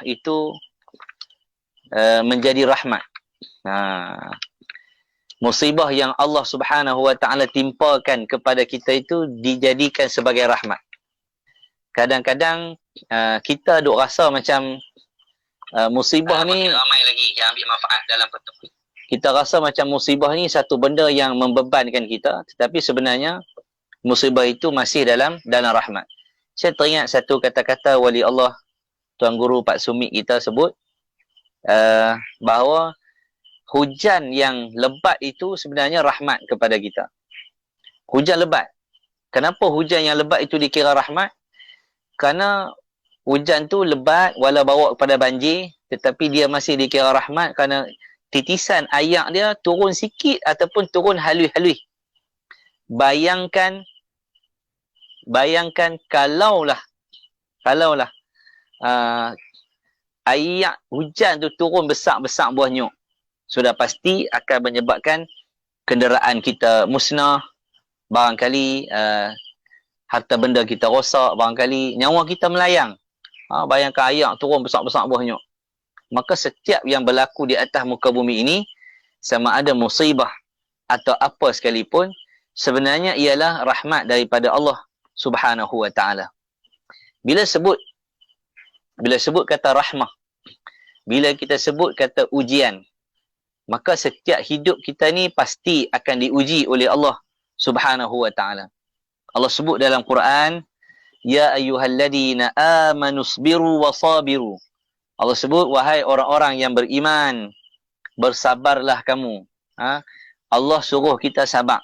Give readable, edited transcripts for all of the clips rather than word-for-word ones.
itu menjadi rahmat. Musibah yang Allah Subhanahu wa taala timpakan kepada kita itu dijadikan sebagai rahmat. Kadang-kadang kita duk rasa macam musibah ni ramai lagi yang ambil manfaat dalam pertemuan. Kita rasa macam musibah ni satu benda yang membebankan kita, tetapi sebenarnya musibah itu masih dalam rahmat. Saya teringat satu kata-kata wali Allah Tuan Guru Pak Sumit kita sebut bahawa hujan yang lebat itu sebenarnya rahmat kepada kita. Hujan lebat. Kenapa hujan yang lebat itu dikira rahmat? Kerana hujan tu lebat walau bawa kepada banjir, tetapi dia masih dikira rahmat kerana titisan air dia turun sikit ataupun turun halus-halus. Bayangkan kalaulah air hujan tu turun besar-besar buah nyok, sudah pasti akan menyebabkan kenderaan kita musnah, barangkali harta benda kita rosak, barangkali nyawa kita melayang. Bayangkan air turun besar-besar buah nyok. Maka setiap yang berlaku di atas muka bumi ini, sama ada musibah atau apa sekalipun, sebenarnya ialah rahmat daripada Allah Subhanahu wa taala. Bila sebut kata rahmah, bila kita sebut kata ujian, maka setiap hidup kita ni pasti akan diuji oleh Allah Subhanahu wa taala. Allah sebut dalam Quran, ya ayyuhalladzina amanu sabiru wa sabiru. Allah sebut, wahai orang-orang yang beriman, bersabarlah kamu. Allah suruh kita sabar.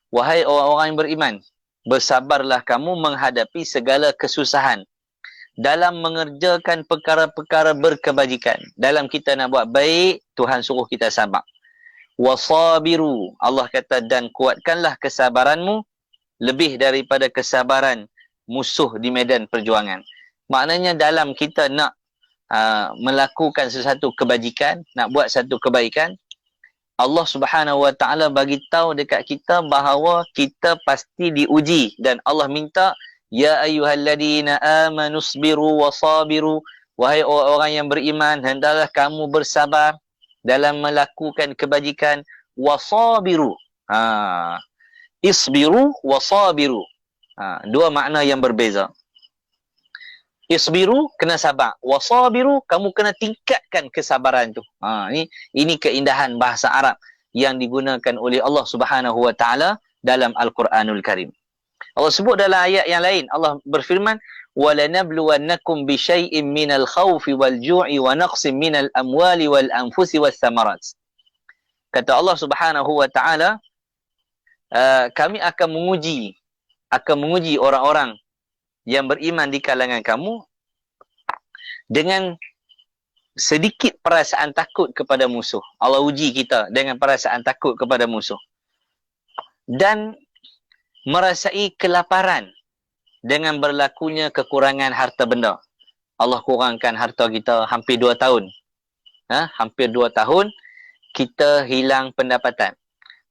Wahai orang-orang yang beriman, bersabarlah kamu menghadapi segala kesusahan dalam mengerjakan perkara-perkara berkebajikan. Dalam kita nak buat baik, Tuhan suruh kita sabar. Wasabiru, Allah kata, dan kuatkanlah kesabaranmu lebih daripada kesabaran musuh di medan perjuangan. Maknanya dalam kita nak melakukan sesuatu kebajikan, nak buat satu kebaikan, Allah Subhanahu wa taala bagi tahu dekat kita bahawa kita pasti diuji, dan Allah minta, ya ayyuhalladzina amanu sabiru wa sabiru, wahai orang yang beriman, hendaklah kamu bersabar dalam melakukan kebajikan. Wasabiru, isbiru wasabiru, dua makna yang berbeza. Isbiru, kena sabar. Wasabiru, kamu kena tingkatkan kesabaran tu. Ini keindahan bahasa Arab yang digunakan oleh Allah Subhanahu wa taala dalam Al-Quranul Karim. Allah sebut dalam ayat yang lain, Allah berfirman, وَلَنَبْلُوَنَّكُمْ بِشَيْءٍ مِّنَ الْخَوْفِ وَالْجُوعِ وَنَقْصٍ مِّنَ الْأَمْوَالِ وَالْأَنفُسِ وَالثَّمَرَاتِ. Kata Allah Subhanahu wa taala, kami akan menguji orang-orang yang beriman di kalangan kamu dengan sedikit perasaan takut kepada musuh. Allah uji kita dengan perasaan takut kepada musuh. Dan merasai kelaparan dengan berlakunya kekurangan harta benda. Allah kurangkan harta kita hampir 2 tahun. Hampir 2 tahun kita hilang pendapatan.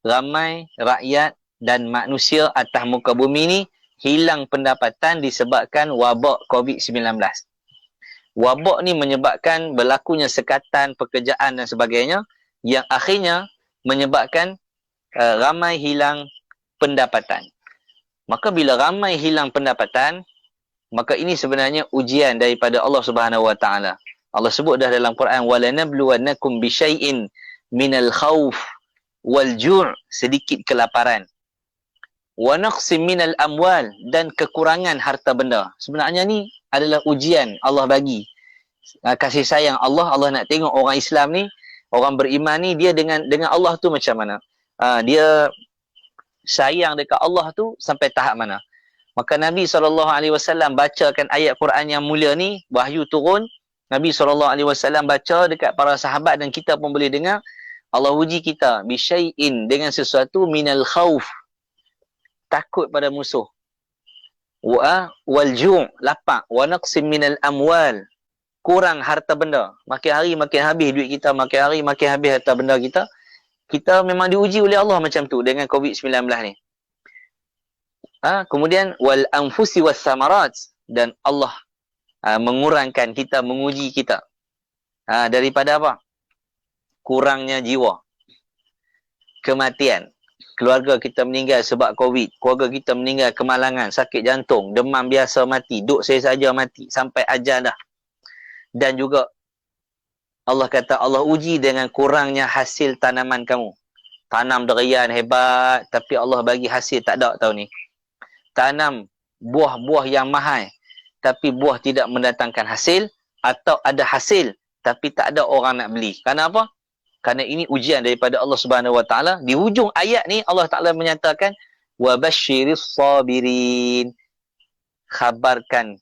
Ramai rakyat dan manusia atas muka bumi ni hilang pendapatan disebabkan wabak COVID-19. Wabak ni menyebabkan berlakunya sekatan pekerjaan dan sebagainya, yang akhirnya menyebabkan ramai hilang pendapatan. Maka bila ramai hilang pendapatan, maka ini sebenarnya ujian daripada Allah Subhanahu wa taala. Allah sebut dah dalam Quran, walanabluwannakum bisyai'in minal khauf wal ju', sedikit kelaparan. Wa naqsim minal amwal, dan kekurangan harta benda. Sebenarnya ni adalah ujian Allah bagi. Kasih sayang Allah nak tengok orang Islam ni, orang beriman ni, dia dengan Allah tu macam mana. Dia sayang dekat Allah tu sampai tahap mana. Maka Nabi SAW bacakan ayat Quran yang mulia ni, wahyu turun, Nabi SAW baca dekat para sahabat dan kita pun boleh dengar. Allah uji kita bisyai'in, dengan sesuatu minal khauf, takut pada musuh, wal ju', lapar, wa naqsim minal amwal, kurang harta benda. Makin hari makin habis duit kita, makin hari makin habis harta benda kita. Kita memang diuji oleh Allah macam tu dengan COVID-19 ni. Kemudian wal anfusi was samarat, dan Allah mengurangkan kita, menguji kita. Daripada apa? Kurangnya jiwa, kematian. Keluarga kita meninggal sebab COVID. Keluarga kita meninggal kemalangan, sakit jantung, demam biasa mati, duk saya saja mati, sampai ajal dah. Dan juga Allah kata Allah uji dengan kurangnya hasil tanaman kamu. Tanam durian hebat, tapi Allah bagi hasil tak ada tahun ni. Tanam buah-buah yang mahal, tapi buah tidak mendatangkan hasil, atau ada hasil tapi tak ada orang nak beli. Kenapa? Kerana ini ujian daripada Allah Subhanahu Wa Taala. Di hujung ayat ni Allah Taala menyatakan wa basyiris sabirin, khabarkan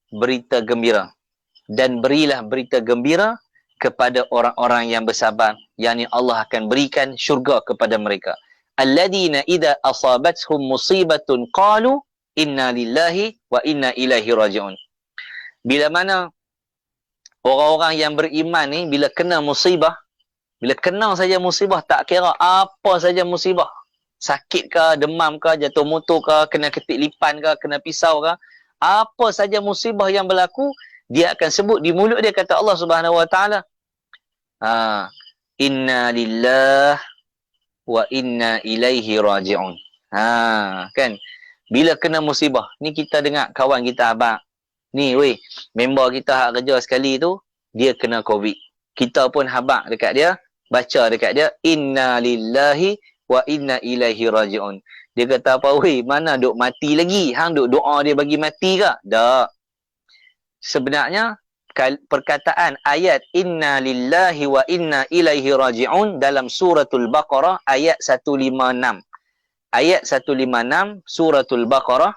berita gembira dan berilah berita gembira kepada orang-orang yang bersabar, yakni Allah akan berikan syurga kepada mereka. Alladina idza asabathum musibatun qalu inna lillahi wa inna ilaihi raji'un. Bila mana orang-orang yang beriman ni bila kena musibah, bila kena saja musibah, tak kira apa saja musibah, sakit ke, demam ke, jatuh motor ke, kena ketik lipan ke, kena pisau ke, apa saja musibah yang berlaku, dia akan sebut di mulut dia, kata Allah Subhanahu Wa Taala, inna lillah wa inna ilaihi raji'un. Kan? Bila kena musibah, ni kita dengar kawan kita abang, ni weh, member kita hak kerja sekali tu, dia kena COVID. Kita pun habaq dekat dia, baca dekat dia, inna lillahi wa inna ilaihi raji'un. Dia kata apa, weh, mana duk mati lagi? Hang duk doa dia bagi mati ke? Tak. Sebenarnya, perkataan ayat inna lillahi wa inna ilaihi raji'un dalam suratul Baqarah ayat 156. Ayat 156 suratul Baqarah.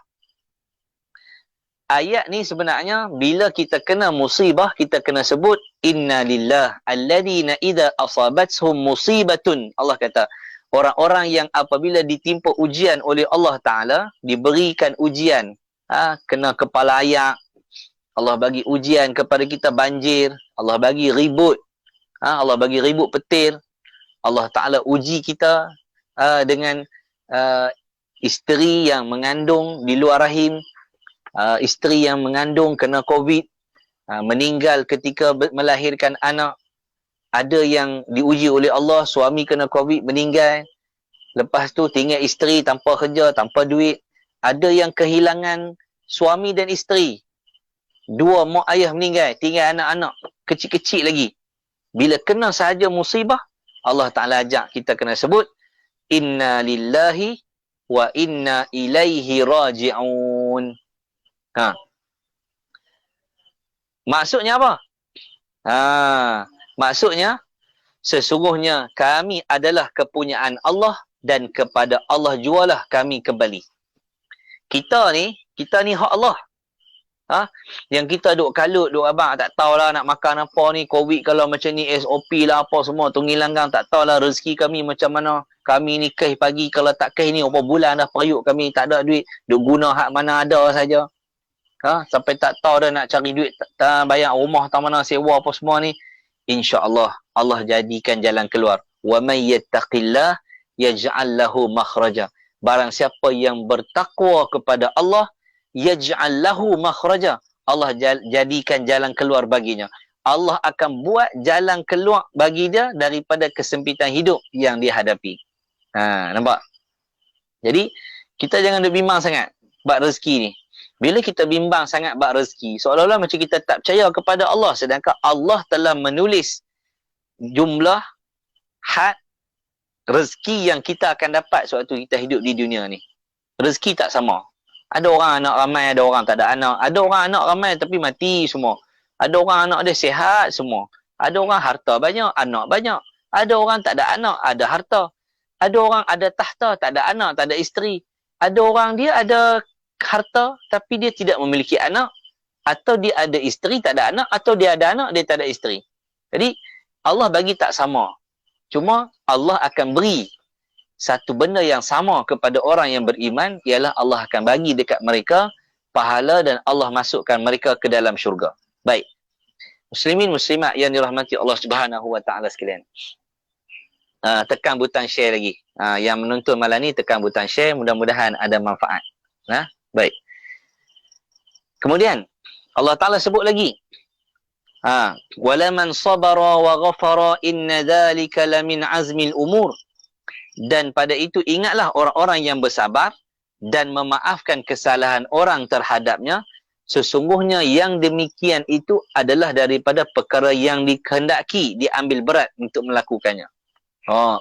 Ayat ni sebenarnya bila kita kena musibah, kita kena sebut inna lillah alladina idza asabathum musibatun. Allah kata orang-orang yang apabila ditimpa ujian oleh Allah Taala, diberikan ujian, kena kepala ayak, Allah bagi ujian kepada kita banjir, Allah bagi ribut, Allah bagi ribut petir, Allah Taala uji kita dengan isteri yang mengandung di luar rahim, isteri yang mengandung kena COVID, meninggal ketika melahirkan anak. Ada yang diuji oleh Allah, suami kena COVID, meninggal. Lepas tu tinggal isteri tanpa kerja, tanpa duit. Ada yang kehilangan suami dan isteri. Dua mak ayah meninggal, tinggal anak-anak kecil-kecil lagi. Bila kena sahaja musibah, Allah Ta'ala ajak kita kena sebut inna lillahi wa inna ilaihi raji'un. Maksudnya apa? Maksudnya sesungguhnya kami adalah kepunyaan Allah dan kepada Allah jualah kami kembali. Kita ni hak Allah. Yang kita duk kalut, duk abang tak tahulah nak makan apa ni, COVID kalau macam ni, SOP lah apa semua, tunggil langgang tak tahulah rezeki kami macam mana. Kami ni keh pagi, kalau tak keh ni berapa bulan dah periuk kami tak ada duit, duk guna hak mana ada saja. Sampai tak tahu dah nak cari duit, bayar rumah tak mana, sewa apa semua ni. InsyaAllah Allah jadikan jalan keluar. Wa may yattaqillah yaj'al lahu makhraja. Barang siapa yang bertakwa kepada Allah, yaj'al lahu makhraja, Allah jadikan jalan keluar baginya. Allah akan buat jalan keluar bagi dia daripada kesempitan hidup yang dia hadapi. Nampak? Jadi kita jangan duk bimbang sangat bab rezeki ni. Bila kita bimbang sangat bab rezeki, seolah-olah macam kita tak percaya kepada Allah, sedangkan Allah telah menulis jumlah had rezeki yang kita akan dapat sewaktu kita hidup di dunia ni. Rezeki tak sama. Ada orang anak ramai, ada orang tak ada anak. Ada orang anak ramai tapi mati semua. Ada orang anak dia sihat semua. Ada orang harta banyak, anak banyak. Ada orang tak ada anak, ada harta. Ada orang ada tahta, tak ada anak, tak ada isteri. Ada orang dia ada harta tapi dia tidak memiliki anak, atau dia ada isteri tak ada anak, atau dia ada anak dia tak ada isteri. Jadi Allah bagi tak sama. Cuma Allah akan beri satu benda yang sama kepada orang yang beriman, ialah Allah akan bagi dekat mereka pahala dan Allah masukkan mereka ke dalam syurga. Baik. Muslimin muslimat yang dirahmati Allah Subhanahu Wa Taala sekalian. Tekan butang share lagi. Yang menonton malam ni tekan butang share, mudah-mudahan ada manfaat. Baik. Kemudian Allah Ta'ala sebut lagi. Walaman sabara wa ghafara inna dhalika lamin azmil umur. Dan pada itu ingatlah orang-orang yang bersabar dan memaafkan kesalahan orang terhadapnya. Sesungguhnya yang demikian itu adalah daripada perkara yang dikehendaki, diambil berat untuk melakukannya.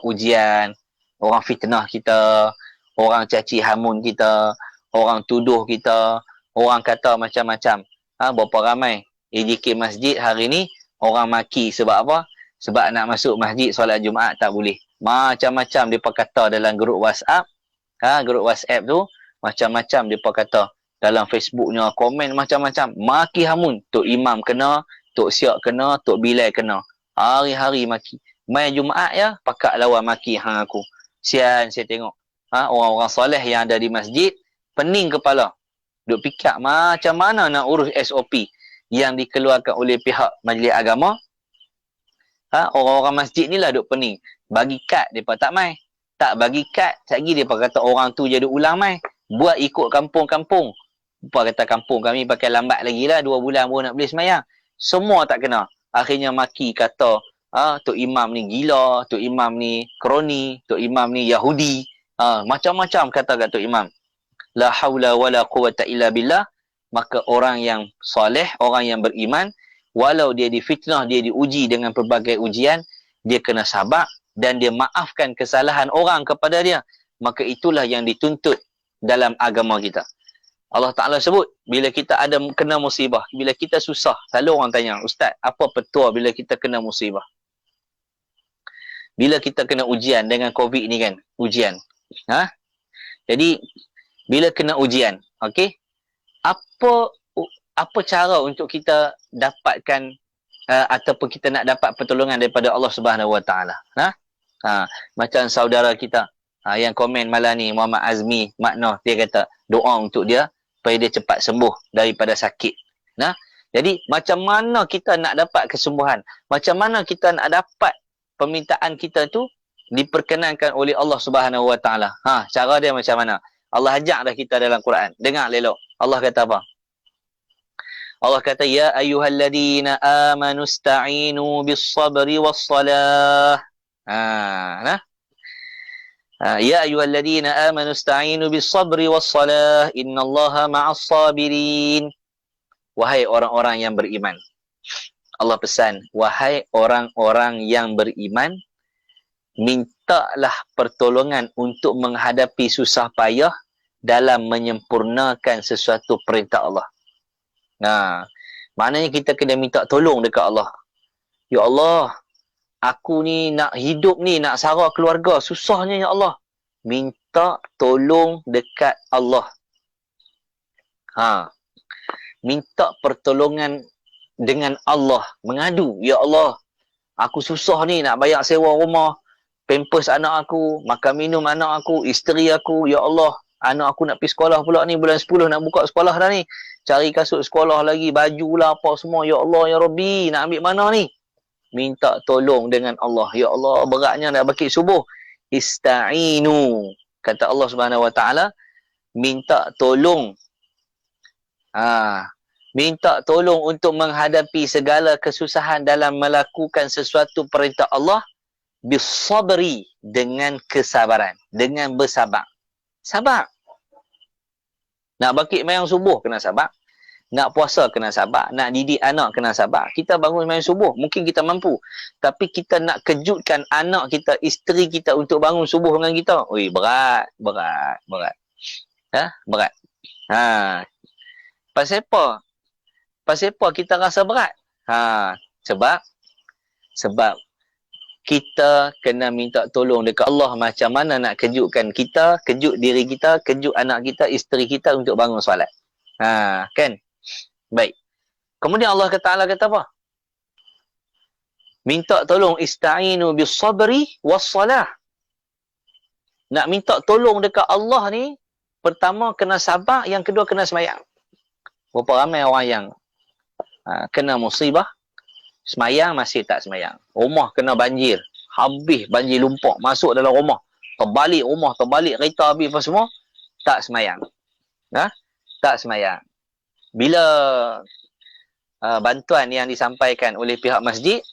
Ujian, orang fitnah kita, orang caci hamun kita, orang tuduh kita, orang kata macam-macam. Berapa ramai AJK masjid hari ni orang maki sebab apa? Sebab nak masuk masjid solat Jumaat tak boleh. Macam-macam dia kata dalam grup WhatsApp. Grup WhatsApp tu macam-macam dia kata. Dalam Facebooknya komen macam-macam. Maki hamun. Tok Imam kena, Tok Siak kena, Tok Bilal kena. Hari-hari maki. Main Jumaat ya, pakak lawan maki hang aku. Sian saya tengok. Orang-orang soleh yang ada di masjid, pening kepala. Duk fikir macam mana nak urus SOP yang dikeluarkan oleh pihak majlis agama. Orang-orang masjid ni lah duk pening. Bagi kad, mereka tak mai. Tak bagi kad, lagi mereka kata orang tu jadi ulang mai. Buat ikut kampung-kampung. Mereka kata kampung kami pakai lambat lagi lah. 2 bulan baru nak boleh semayang. Semua tak kena. Akhirnya maki kata, Tok Imam ni gila, Tok Imam ni kroni, Tok Imam ni Yahudi. Macam-macam kata kat Tok Imam. La hawla wa la quwata illa billah. Maka orang yang soleh, orang yang beriman, walau dia difitnah, dia diuji dengan pelbagai ujian, dia kena sabar dan dia maafkan kesalahan orang kepada dia. Maka itulah yang dituntut dalam agama kita. Allah Ta'ala sebut, bila kita ada kena musibah, bila kita susah, selalu orang tanya, Ustaz, apa petua bila kita kena musibah? Bila kita kena ujian dengan COVID ni kan, ujian. Jadi, bila kena ujian, okey, apa cara untuk kita dapatkan ataupun kita nak dapat pertolongan daripada Allah Subhanahu Wa Ta'ala? Macam saudara kita yang komen malam ni, Muhammad Azmi Maknoh, dia kata doa untuk dia supaya dia cepat sembuh daripada sakit. Jadi macam mana kita nak dapat kesembuhan? Macam mana kita nak dapat permintaan kita tu diperkenankan oleh Allah Subhanahu Wa Ta'ala? Cara dia macam mana? Allah ajak dah kita dalam Quran. Dengar lelok. Allah kata apa? Allah kata, ya ayyuhalladzina amanu ista'inu bis-sabri was-salah. Ya ayyuhalladzina amanu ista'inu bis-sabri was-salah. Innallaha ma'as-sabirin. Wahai orang-orang yang beriman. Allah pesan, wahai orang-orang yang beriman, mintalah pertolongan untuk menghadapi susah payah dalam menyempurnakan sesuatu perintah Allah. Maknanya kita kena minta tolong dekat Allah. Ya Allah, aku ni nak hidup ni, nak sara keluarga, susahnya ya Allah. Minta tolong dekat Allah. Minta pertolongan dengan Allah. Mengadu, ya Allah, aku susah ni nak bayar sewa rumah, pampers anak aku, makan minum anak aku, isteri aku, ya Allah, anak aku nak pergi sekolah pula ni, bulan 10 nak buka sekolah dah ni. Cari kasut sekolah lagi, baju lah apa semua. Ya Allah, ya Rabbi, nak ambil mana ni? Minta tolong dengan Allah. Ya Allah, beratnya nak bangkit subuh. Ista'inu. Kata Allah Subhanahu Wa Ta'ala, minta tolong. Minta tolong untuk menghadapi segala kesusahan dalam melakukan sesuatu perintah Allah. Bisabri, dengan kesabaran. Dengan bersabar. Sabar. Nak bangkit mayang subuh kena sabar. Nak puasa kena sabar. Nak didik anak kena sabar. Kita bangun mayang subuh, mungkin kita mampu. Tapi kita nak kejutkan anak kita, isteri kita untuk bangun subuh dengan kita. Berat. Berat. Pasal apa? Pasal apa kita rasa berat? Sebab kita kena minta tolong dekat Allah macam mana nak kejutkan kita, kejut diri kita, kejut anak kita, isteri kita untuk bangun solat. Kan? Baik. Kemudian Allah Ta'ala kata apa? Minta tolong ista'inu bis-sabri was-salah. Nak minta tolong dekat Allah ni, pertama kena sabar, yang kedua kena semayang. Berapa ramai orang yang kena musibah, semayang masih tak semayang. Rumah kena banjir. Habis banjir lumpur. Masuk dalam rumah. Terbalik rumah, terbalik kereta habis apa semua. Tak semayang. Tak semayang. Bila bantuan yang disampaikan oleh pihak masjid,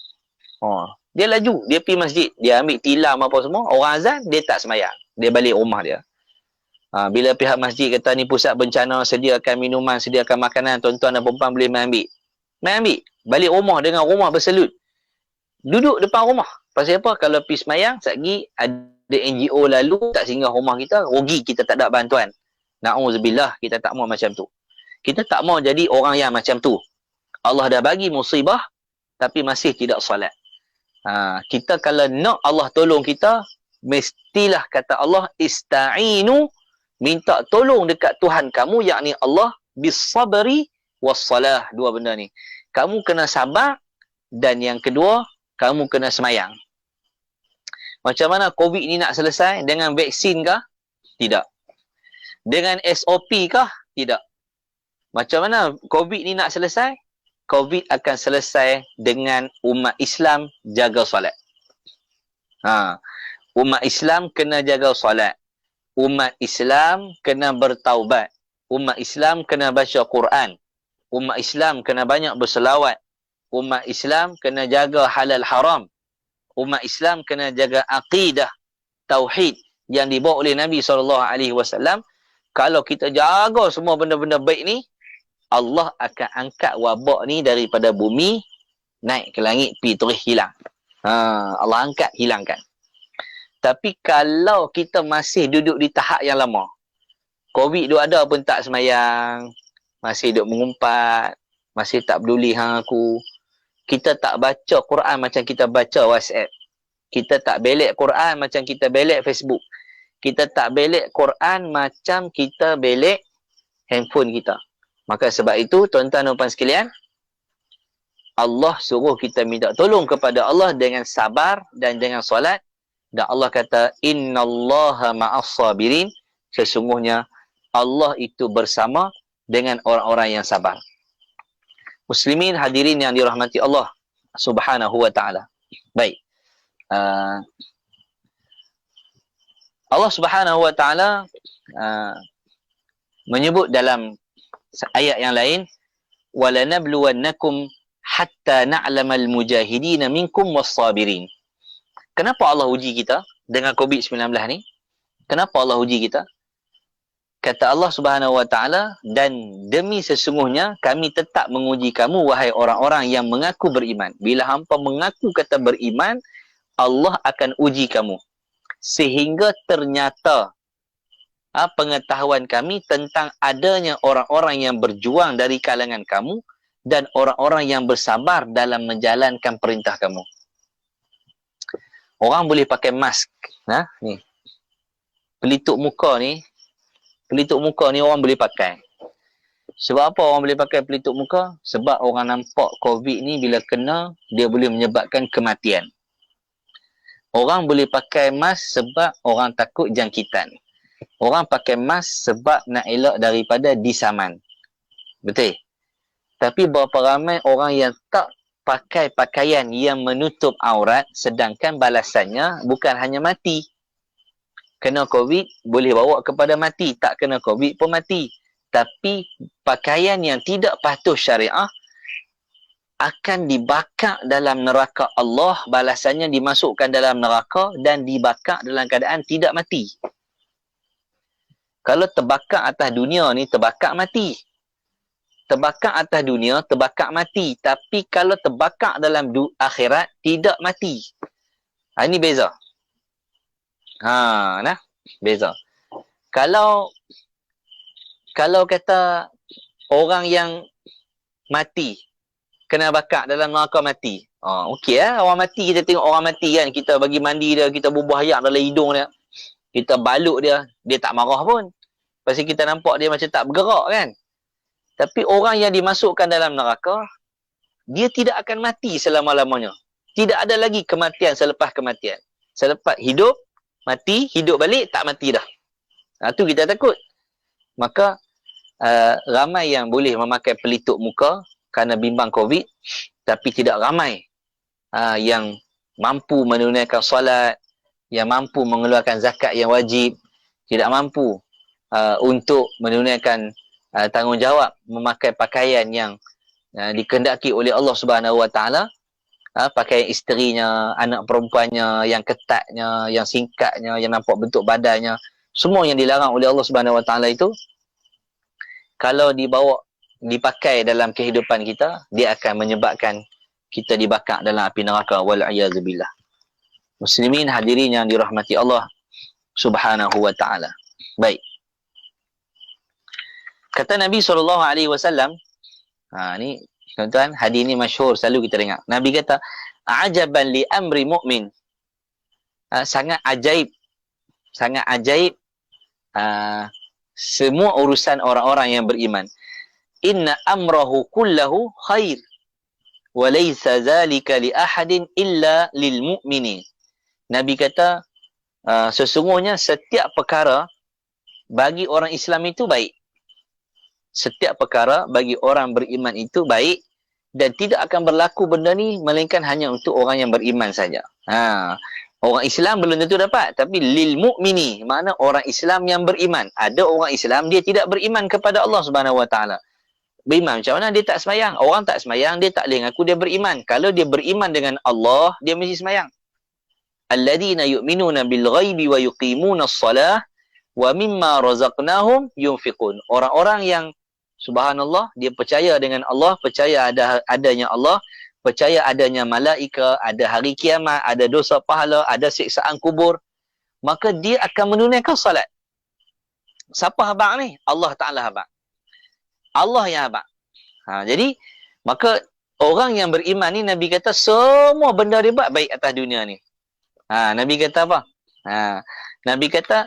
dia laju, dia pergi masjid, dia ambil tilam apa semua, orang azan, dia tak semayang, dia balik rumah dia. Bila pihak masjid kata ni pusat bencana, sediakan minuman, sediakan makanan, tuan-tuan dan perempuan boleh main ambil, balik rumah dengan rumah berselut, duduk depan rumah. Pasal apa? Kalau pergi semayang, sekali ada NGO lalu tak singgah rumah kita, rugi kita tak ada bantuan. Na'udzubillah, kita tak mau macam tu. Kita tak mau jadi orang yang macam tu. Allah dah bagi musibah tapi masih tidak solat. Kita kalau nak Allah tolong kita, mestilah kata Allah, ista'inu, minta tolong dekat Tuhan kamu, yakni Allah, bis-sabri was-salah. Dua benda ni. Kamu kena sabar, dan yang kedua, kamu kena semayang. Macam mana COVID ni nak selesai? Dengan vaksin kah? Tidak. Dengan SOP kah? Tidak. Macam mana COVID ni nak selesai? COVID akan selesai dengan umat Islam jaga solat. Umat Islam kena jaga solat. Umat Islam kena bertaubat. Umat Islam kena baca Quran. Umat Islam kena banyak berselawat. Umat Islam kena jaga halal haram. Umat Islam kena jaga aqidah, tauhid yang dibawa oleh Nabi SAW. Kalau kita jaga semua benda-benda baik ni, Allah akan angkat wabak ni daripada bumi, naik ke langit, pergi terus hilang. Allah angkat, hilangkan. Tapi kalau kita masih duduk di tahap yang lama, COVID duk ada pun tak semayang, masih duk mengumpat, masih tak peduli hang aku, kita tak baca Quran macam kita baca WhatsApp, kita tak belek Quran macam kita belek Facebook, kita tak belek Quran macam kita belek handphone kita. Maka sebab itu, tuan-tuan dan puan sekalian, Allah suruh kita minta tolong kepada Allah dengan sabar dan dengan solat. Dan Allah kata, innallaha ma'as sabirin, sesungguhnya Allah itu bersama dengan orang-orang yang sabar. Muslimin hadirin yang dirahmati Allah Subhanahu wa ta'ala. Baik. Allah Subhanahu wa ta'ala menyebut dalam ayat yang lain, walanabluwannakum hatta na'lamal mujahidin minkum was-sabirin. Kenapa Allah uji kita dengan COVID-19 ni? Kenapa Allah uji kita? Kata Allah Subhanahu wa ta'ala, dan demi sesungguhnya kami tetap menguji kamu wahai orang-orang yang mengaku beriman. Bila hampa mengaku kata beriman, Allah akan uji kamu sehingga ternyata pengetahuan kami tentang adanya orang-orang yang berjuang dari kalangan kamu dan orang-orang yang bersabar dalam menjalankan perintah kamu. Orang boleh pakai mask. Ni. Pelitup muka ni orang boleh pakai. Sebab apa orang boleh pakai pelitup muka? Sebab orang nampak COVID ni bila kena, dia boleh menyebabkan kematian. Orang boleh pakai mask sebab orang takut jangkitan. Orang pakai mask sebab nak elak daripada disaman. Betul? Tapi berapa ramai orang yang tak pakai pakaian yang menutup aurat, sedangkan balasannya bukan hanya mati. Kena COVID boleh bawa kepada mati, tak kena COVID pun mati. Tapi pakaian yang tidak patuh syariah akan dibakar dalam neraka Allah, balasannya dimasukkan dalam neraka dan dibakar dalam keadaan tidak mati. Kalau terbakar atas dunia ni, terbakar mati. Terbakar atas dunia, terbakar mati. Tapi kalau terbakar dalam akhirat, tidak mati. Ini beza. Beza. Kalau kata orang yang mati, kena bakar dalam neraka mati. Okey orang mati, kita tengok orang mati kan, kita bagi mandi dia, kita bubuh ayak dalam hidung dia, kita balut dia, dia tak marah pun. Pasal kita nampak dia macam tak bergerak kan. Tapi orang yang dimasukkan dalam neraka, dia tidak akan mati selama-lamanya. Tidak ada lagi kematian selepas kematian. Selepas hidup, mati, hidup balik, tak mati dah. Itu kita takut. Maka ramai yang boleh memakai pelitup muka kerana bimbang COVID, tapi tidak ramai yang mampu menunaikan solat, yang mampu mengeluarkan zakat yang wajib, tidak mampu untuk menunaikan tanggungjawab memakai pakaian yang dikehendaki oleh Allah Subhanahu Wa Taala, pakaian isterinya, anak perempuannya, yang ketatnya, yang singkatnya, yang nampak bentuk badannya, semua yang dilarang oleh Allah Subhanahu Wa Taala itu, kalau dipakai dalam kehidupan kita, dia akan menyebabkan kita dibakar dalam api neraka, wal'iyadzubillah. Muslimin hadirin yang dirahmati Allah Subhanahu Wa Taala. Baik. Kata Nabi SAW, ni tuan-tuan, hadis ni masyhur, selalu kita dengar. Nabi kata, ajaban li amri mu'min. Sangat ajaib semua urusan orang-orang yang beriman. Inna amrahu kullahu khair wa laysa zalika li ahadin illa lil mu'minin. Nabi kata, sesungguhnya setiap perkara bagi orang Islam itu baik. Setiap perkara bagi orang beriman itu baik, dan tidak akan berlaku benda ni melainkan hanya untuk orang yang beriman saja. Orang Islam belum tentu dapat, tapi lil mu'mini, makna orang Islam yang beriman. Ada orang Islam dia tidak beriman kepada Allah Subhanahu Wa Taala. Beriman macam mana? Dia tak semayang. Orang tak semayang, dia tak boleh ngaku dia beriman. Kalau dia beriman dengan Allah, dia mesti semayang. Alladzina yu'minuna bil ghaibi wa yuqimuna as-salah wa mimma razaqnahum yunfiqun. Orang-orang yang subhanallah, dia percaya dengan Allah, percaya adanya Allah, percaya adanya malaikat, ada hari kiamat, ada dosa pahala, ada siksaan kubur, maka dia akan menunaikan salat. Siapa habaq ni? Allah Ta'ala habaq. Allah yang habaq. Jadi, maka orang yang beriman ni, Nabi kata semua benda dia buat baik atas dunia ni. Nabi kata apa? Nabi kata,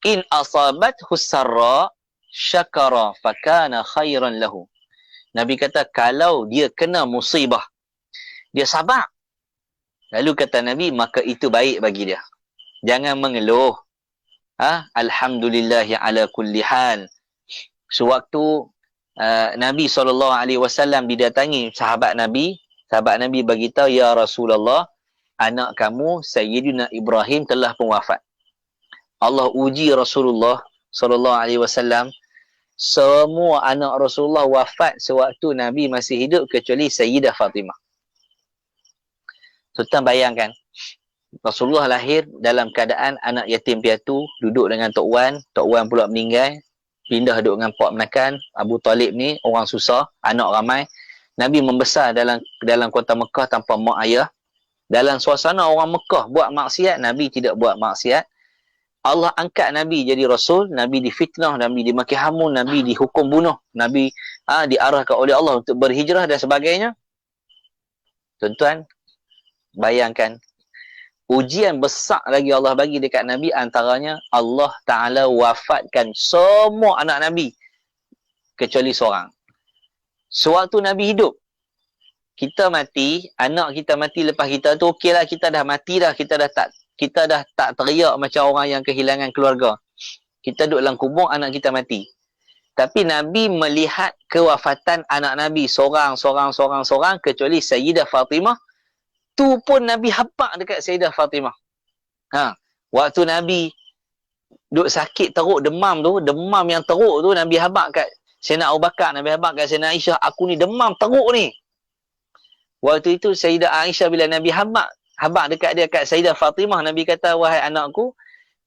in asabat husarra syakara fakana khairan lahu. Nabi kata, kalau dia kena musibah, dia sabar, lalu kata Nabi, maka itu baik bagi dia. Jangan mengeluh. Alhamdulillah ala kulli hal. Sewaktu Nabi SAW didatangi sahabat Nabi beritahu, ya Rasulullah, anak kamu Sayyidina Ibrahim telah pun wafat. Allah uji Rasulullah SAW, semua anak Rasulullah wafat sewaktu Nabi masih hidup kecuali Sayyidah Fatimah. Sultan bayangkan, Rasulullah lahir dalam keadaan anak yatim piatu, duduk dengan Tok Wan pula meninggal, pindah duduk dengan Pak Menakan, Abu Talib ni orang susah, anak ramai. Nabi membesar dalam kota Mekah tanpa mak ayah. Dalam suasana orang Mekah buat maksiat, Nabi tidak buat maksiat. Allah angkat Nabi jadi Rasul, Nabi difitnah, Nabi dimaki hamun, Nabi dihukum bunuh, Nabi diarahkan oleh Allah untuk berhijrah dan sebagainya. Tuan-tuan, bayangkan, ujian besar lagi Allah bagi dekat Nabi, antaranya Allah Ta'ala wafatkan semua anak Nabi kecuali seorang. Sewaktu Nabi hidup, kita mati, anak kita mati lepas kita tu, okeylah, kita dah mati dah, kita dah tak teriak macam orang yang kehilangan keluarga. Kita duduk dalam kubur, anak kita mati. Tapi Nabi melihat kewafatan anak Nabi seorang, kecuali Sayyidah Fatimah. Tu pun Nabi habaq dekat Sayyidah Fatimah. Waktu Nabi duduk sakit teruk, demam yang teruk tu, Nabi habaq kat Sayyidina Abu Bakar, Nabi habaq kat Sayyidina Aisyah, aku ni demam teruk ni. Waktu itu Sayyidah Aisyah bila Nabi habaq dekat dia, kat Sayyidah Fatimah, Nabi kata, wahai anakku,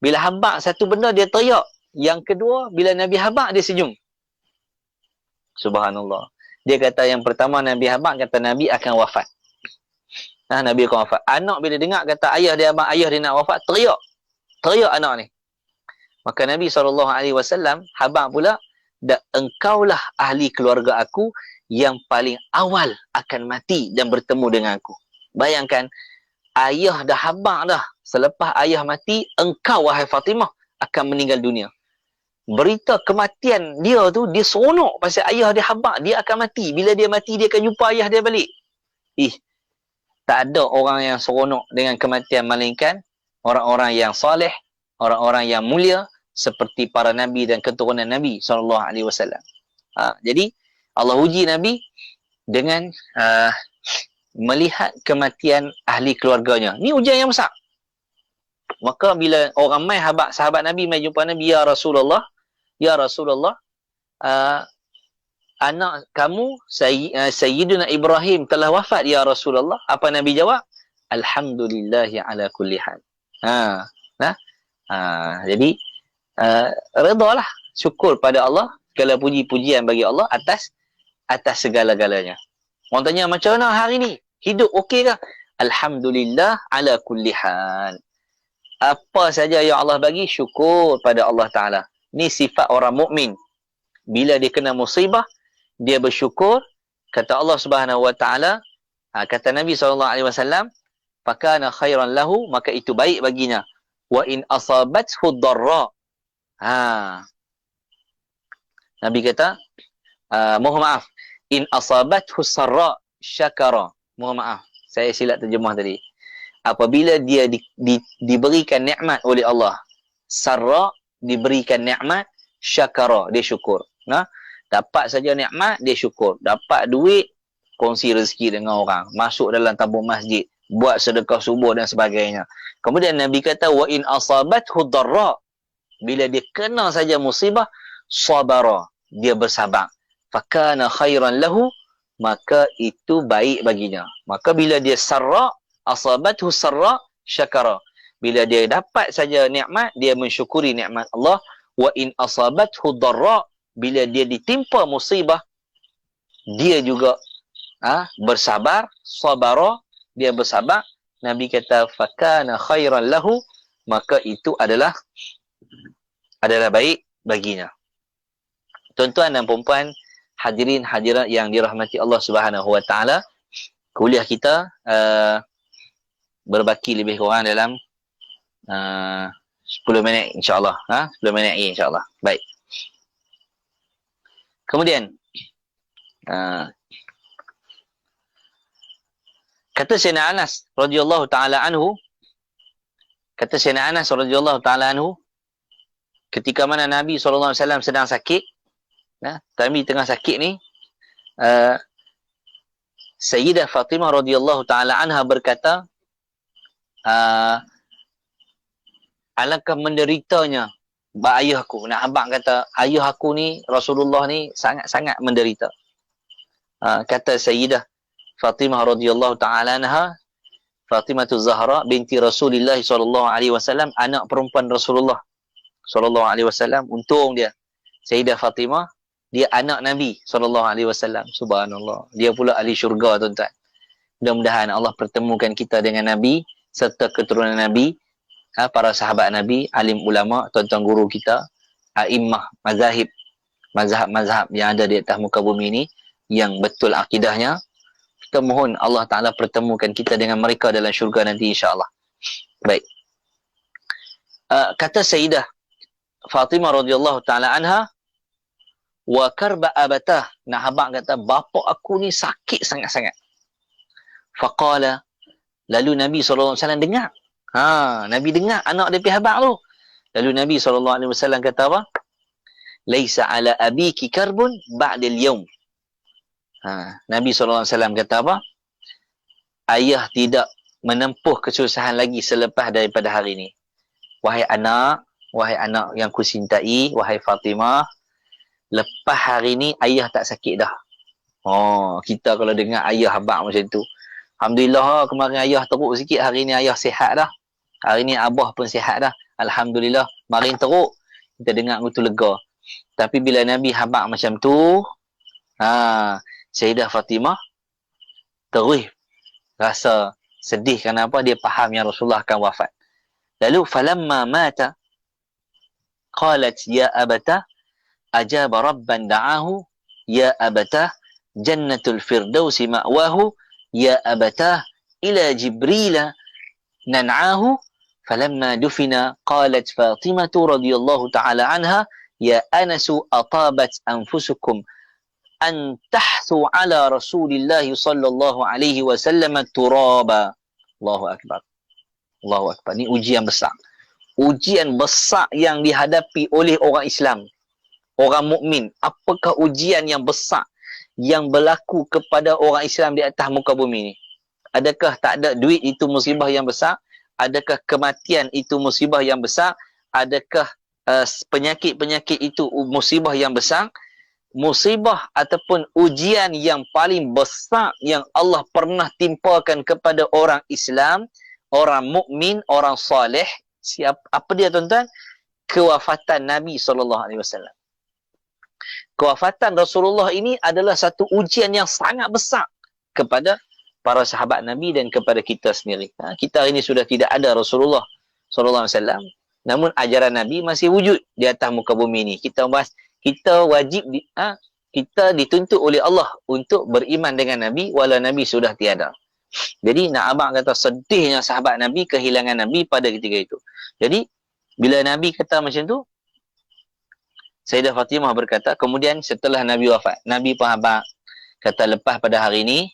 bila habaq satu benda dia teriak, yang kedua bila Nabi habaq dia senyum. Subhanallah. Dia kata yang pertama Nabi habaq, kata Nabi akan wafat. Nabi akan wafat. Anak bila dengar kata ayah dia nak wafat, teriak anak ni. Maka Nabi SAW habaq pula, engkaulah ahli keluarga aku yang paling awal akan mati dan bertemu dengan aku. Bayangkan, ayah dah habaq dah. Selepas ayah mati, engkau wahai Fatimah akan meninggal dunia. Berita kematian dia tu, dia seronok pasal ayah dia habaq, dia akan mati. Bila dia mati, dia akan jumpa ayah dia balik. Tak ada orang yang seronok dengan kematian melainkan orang-orang yang soleh, orang-orang yang mulia seperti para nabi dan keturunan Nabi SAW. Jadi Allah uji Nabi dengan melihat kematian ahli keluarganya. Ni ujian yang besar. Maka bila orang mai habaq, sahabat Nabi mai jumpa Nabi, ya Rasulullah, anak kamu Sayyiduna Ibrahim telah wafat ya Rasulullah. Apa Nabi jawab? Alhamdulillahi ala kulli hal. Jadi redalah, syukur pada Allah, segala puji-pujian bagi Allah atas segala-galanya. Orang tanya, macam mana hari ni? Hidup okey ke? Alhamdulillah ala kulli hal. Apa saja yang Allah bagi, syukur pada Allah Ta'ala. Ni sifat orang mukmin. Bila dia kena musibah, dia bersyukur. Kata Allah Subhanahu Wa Ta'ala, kata Nabi SAW, fakana khairan lahu, maka itu baik baginya. Wa in asabathu dharra. Nabi kata, mohon maaf, in asabathu sarra syakara. Mohon maaf, saya silap terjemah tadi. Apabila dia diberikan nikmat oleh Allah, sarra, diberikan nikmat, syakara, dia syukur. Dapat saja nikmat, dia syukur. Dapat duit, kongsi rezeki dengan orang. Masuk dalam tabung masjid, buat sedekah subuh dan sebagainya. Kemudian Nabi kata, wa in asabathu dharra, bila dia kena saja musibah, sabara, dia bersabar. Fakana khairan lahu, maka itu baik baginya. Maka bila dia sarra, asabathu sarra syakara. Bila dia dapat saja nikmat, dia mensyukuri nikmat Allah. Wa in asabathu dharra, bila dia ditimpa musibah, dia juga bersabar, sabara, dia bersabar. Nabi kata fakana khairan lahu, maka itu adalah baik baginya. Tuan-tuan dan puan-puan, hadirin hadirat yang dirahmati Allah Subhanahu Wa Taala, kuliah kita berbaki lebih kurang dalam 10 minit insya-Allah. 10 minit lagi insya-Allah. Baik. Kemudian kata Sayyidina Anas radhiyallahu taala anhu, ketika mana Nabi SAW sedang sakit, Nabi tengah sakit ni, Sayyidah Fatimah radhiyallahu taala anha berkata, alangkah menderitanya ayahku. Abang kata, ayah aku ni, Rasulullah ni sangat-sangat menderita. Kata Sayyidah Fatimah radhiyallahu taala anha, Fatimatu Zahra binti Rasulullah SAW, anak perempuan Rasulullah SAW. Untung dia, Sayyidah Fatimah, dia anak Nabi SAW. Subhanallah. Dia pula ahli syurga, tuan-tuan. Mudah-mudahan Allah pertemukan kita dengan Nabi serta keturunan Nabi, para sahabat Nabi, alim ulama, tuan-tuan guru kita, a'immah, mazhab-mazhab yang ada di atas muka bumi ini, yang betul akidahnya. Kita mohon Allah Ta'ala pertemukan kita dengan mereka dalam syurga nanti insya-Allah. Baik. Kata Sayyidah Fatimah radhiyallahu ta'ala anha, wa karba abatah, abang kata, bapa aku ni sakit sangat-sangat. Faqala, lalu Nabi SAW dengar. Nabi dengar anak dia pergi habaq tu. Lalu Nabi SAW kata apa? Laisa ala abiki karbun ba'dal yaum. Nabi SAW kata apa? Ayah tidak menempuh kesusahan lagi selepas daripada hari ini. Wahai anak yang kusintai, wahai Fatimah, lepas hari ni ayah tak sakit dah. Kita kalau dengar ayah habaq macam tu, alhamdulillah, kemarin ayah teruk sikit, hari ni ayah sihat dah. Hari ni abah pun sihat dah. Alhamdulillah, marin teruk, kita dengar itu lega. Tapi bila Nabi habaq macam tu, Sayyidah Fatimah terus rasa sedih. Kenapa? Dia faham yang Rasulullah akan wafat. Lalu falamma mata qalat ya abata ajaba rabban da'ahu ya abata jannatul firdausi ma'wahu ya abata ila jibrila nan'ahu. Falamma dufina qalat Fatimatu radhiyallahu ta'ala anha ya anasu atabat anfusukum an tahthu ala Rasulillah sallallahu alaihi wasallam turaba. Allahu akbar. Allahu akbar. Ini ujian besar. Ujian besar yang dihadapi oleh orang Islam, orang mukmin. Apakah ujian yang besar yang berlaku kepada orang Islam di atas muka bumi ini? Adakah tak ada duit itu musibah yang besar? Adakah kematian itu musibah yang besar? Adakah penyakit-penyakit itu musibah yang besar? musibah ataupun ujian yang paling besar yang Allah pernah timpakan kepada orang Islam, orang mukmin, orang soleh, apa dia tuan-tuan? Kewafatan Nabi SAW. Kewafatan Rasulullah ini adalah satu ujian yang sangat besar kepada para sahabat Nabi dan kepada kita sendiri. Kita ini sudah tidak ada Rasulullah SAW, namun ajaran Nabi masih wujud di atas muka bumi ini. Kita wajib kita dituntut oleh Allah untuk beriman dengan Nabi walau Nabi sudah tiada. Jadi nak abang kata sedihnya sahabat Nabi kehilangan Nabi pada ketika itu. Jadi bila Nabi kata macam tu, Sayyidah Fatimah berkata, kemudian setelah Nabi wafat, Nabi pun habaq kata lepas pada hari ini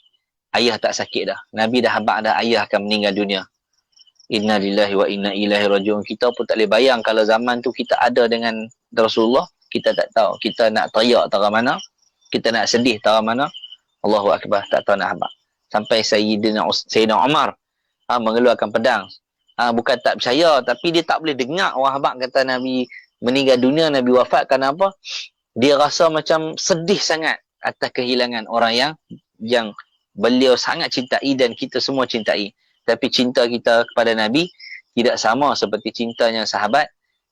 ayah tak sakit dah. Nabi dah habaq dah ayah akan meninggal dunia. Inna lillahi wa inna ilaihi rajiun. Kita pun tak boleh bayang kalau zaman tu kita ada dengan Rasulullah, kita tak tahu. Kita nak teriak tara mana, kita nak sedih tara mana. Allahu akbar, tak tahu nak habaq. Sampai Sayyidina Umar mengeluarkan pedang. Bukan tak percaya, tapi dia tak boleh dengar orang habaq kata Nabi meninggal dunia, Nabi wafat. Kenapa? Dia rasa macam sedih sangat atas kehilangan orang yang beliau sangat cintai dan kita semua cintai. Tapi cinta kita kepada Nabi tidak sama seperti cintanya sahabat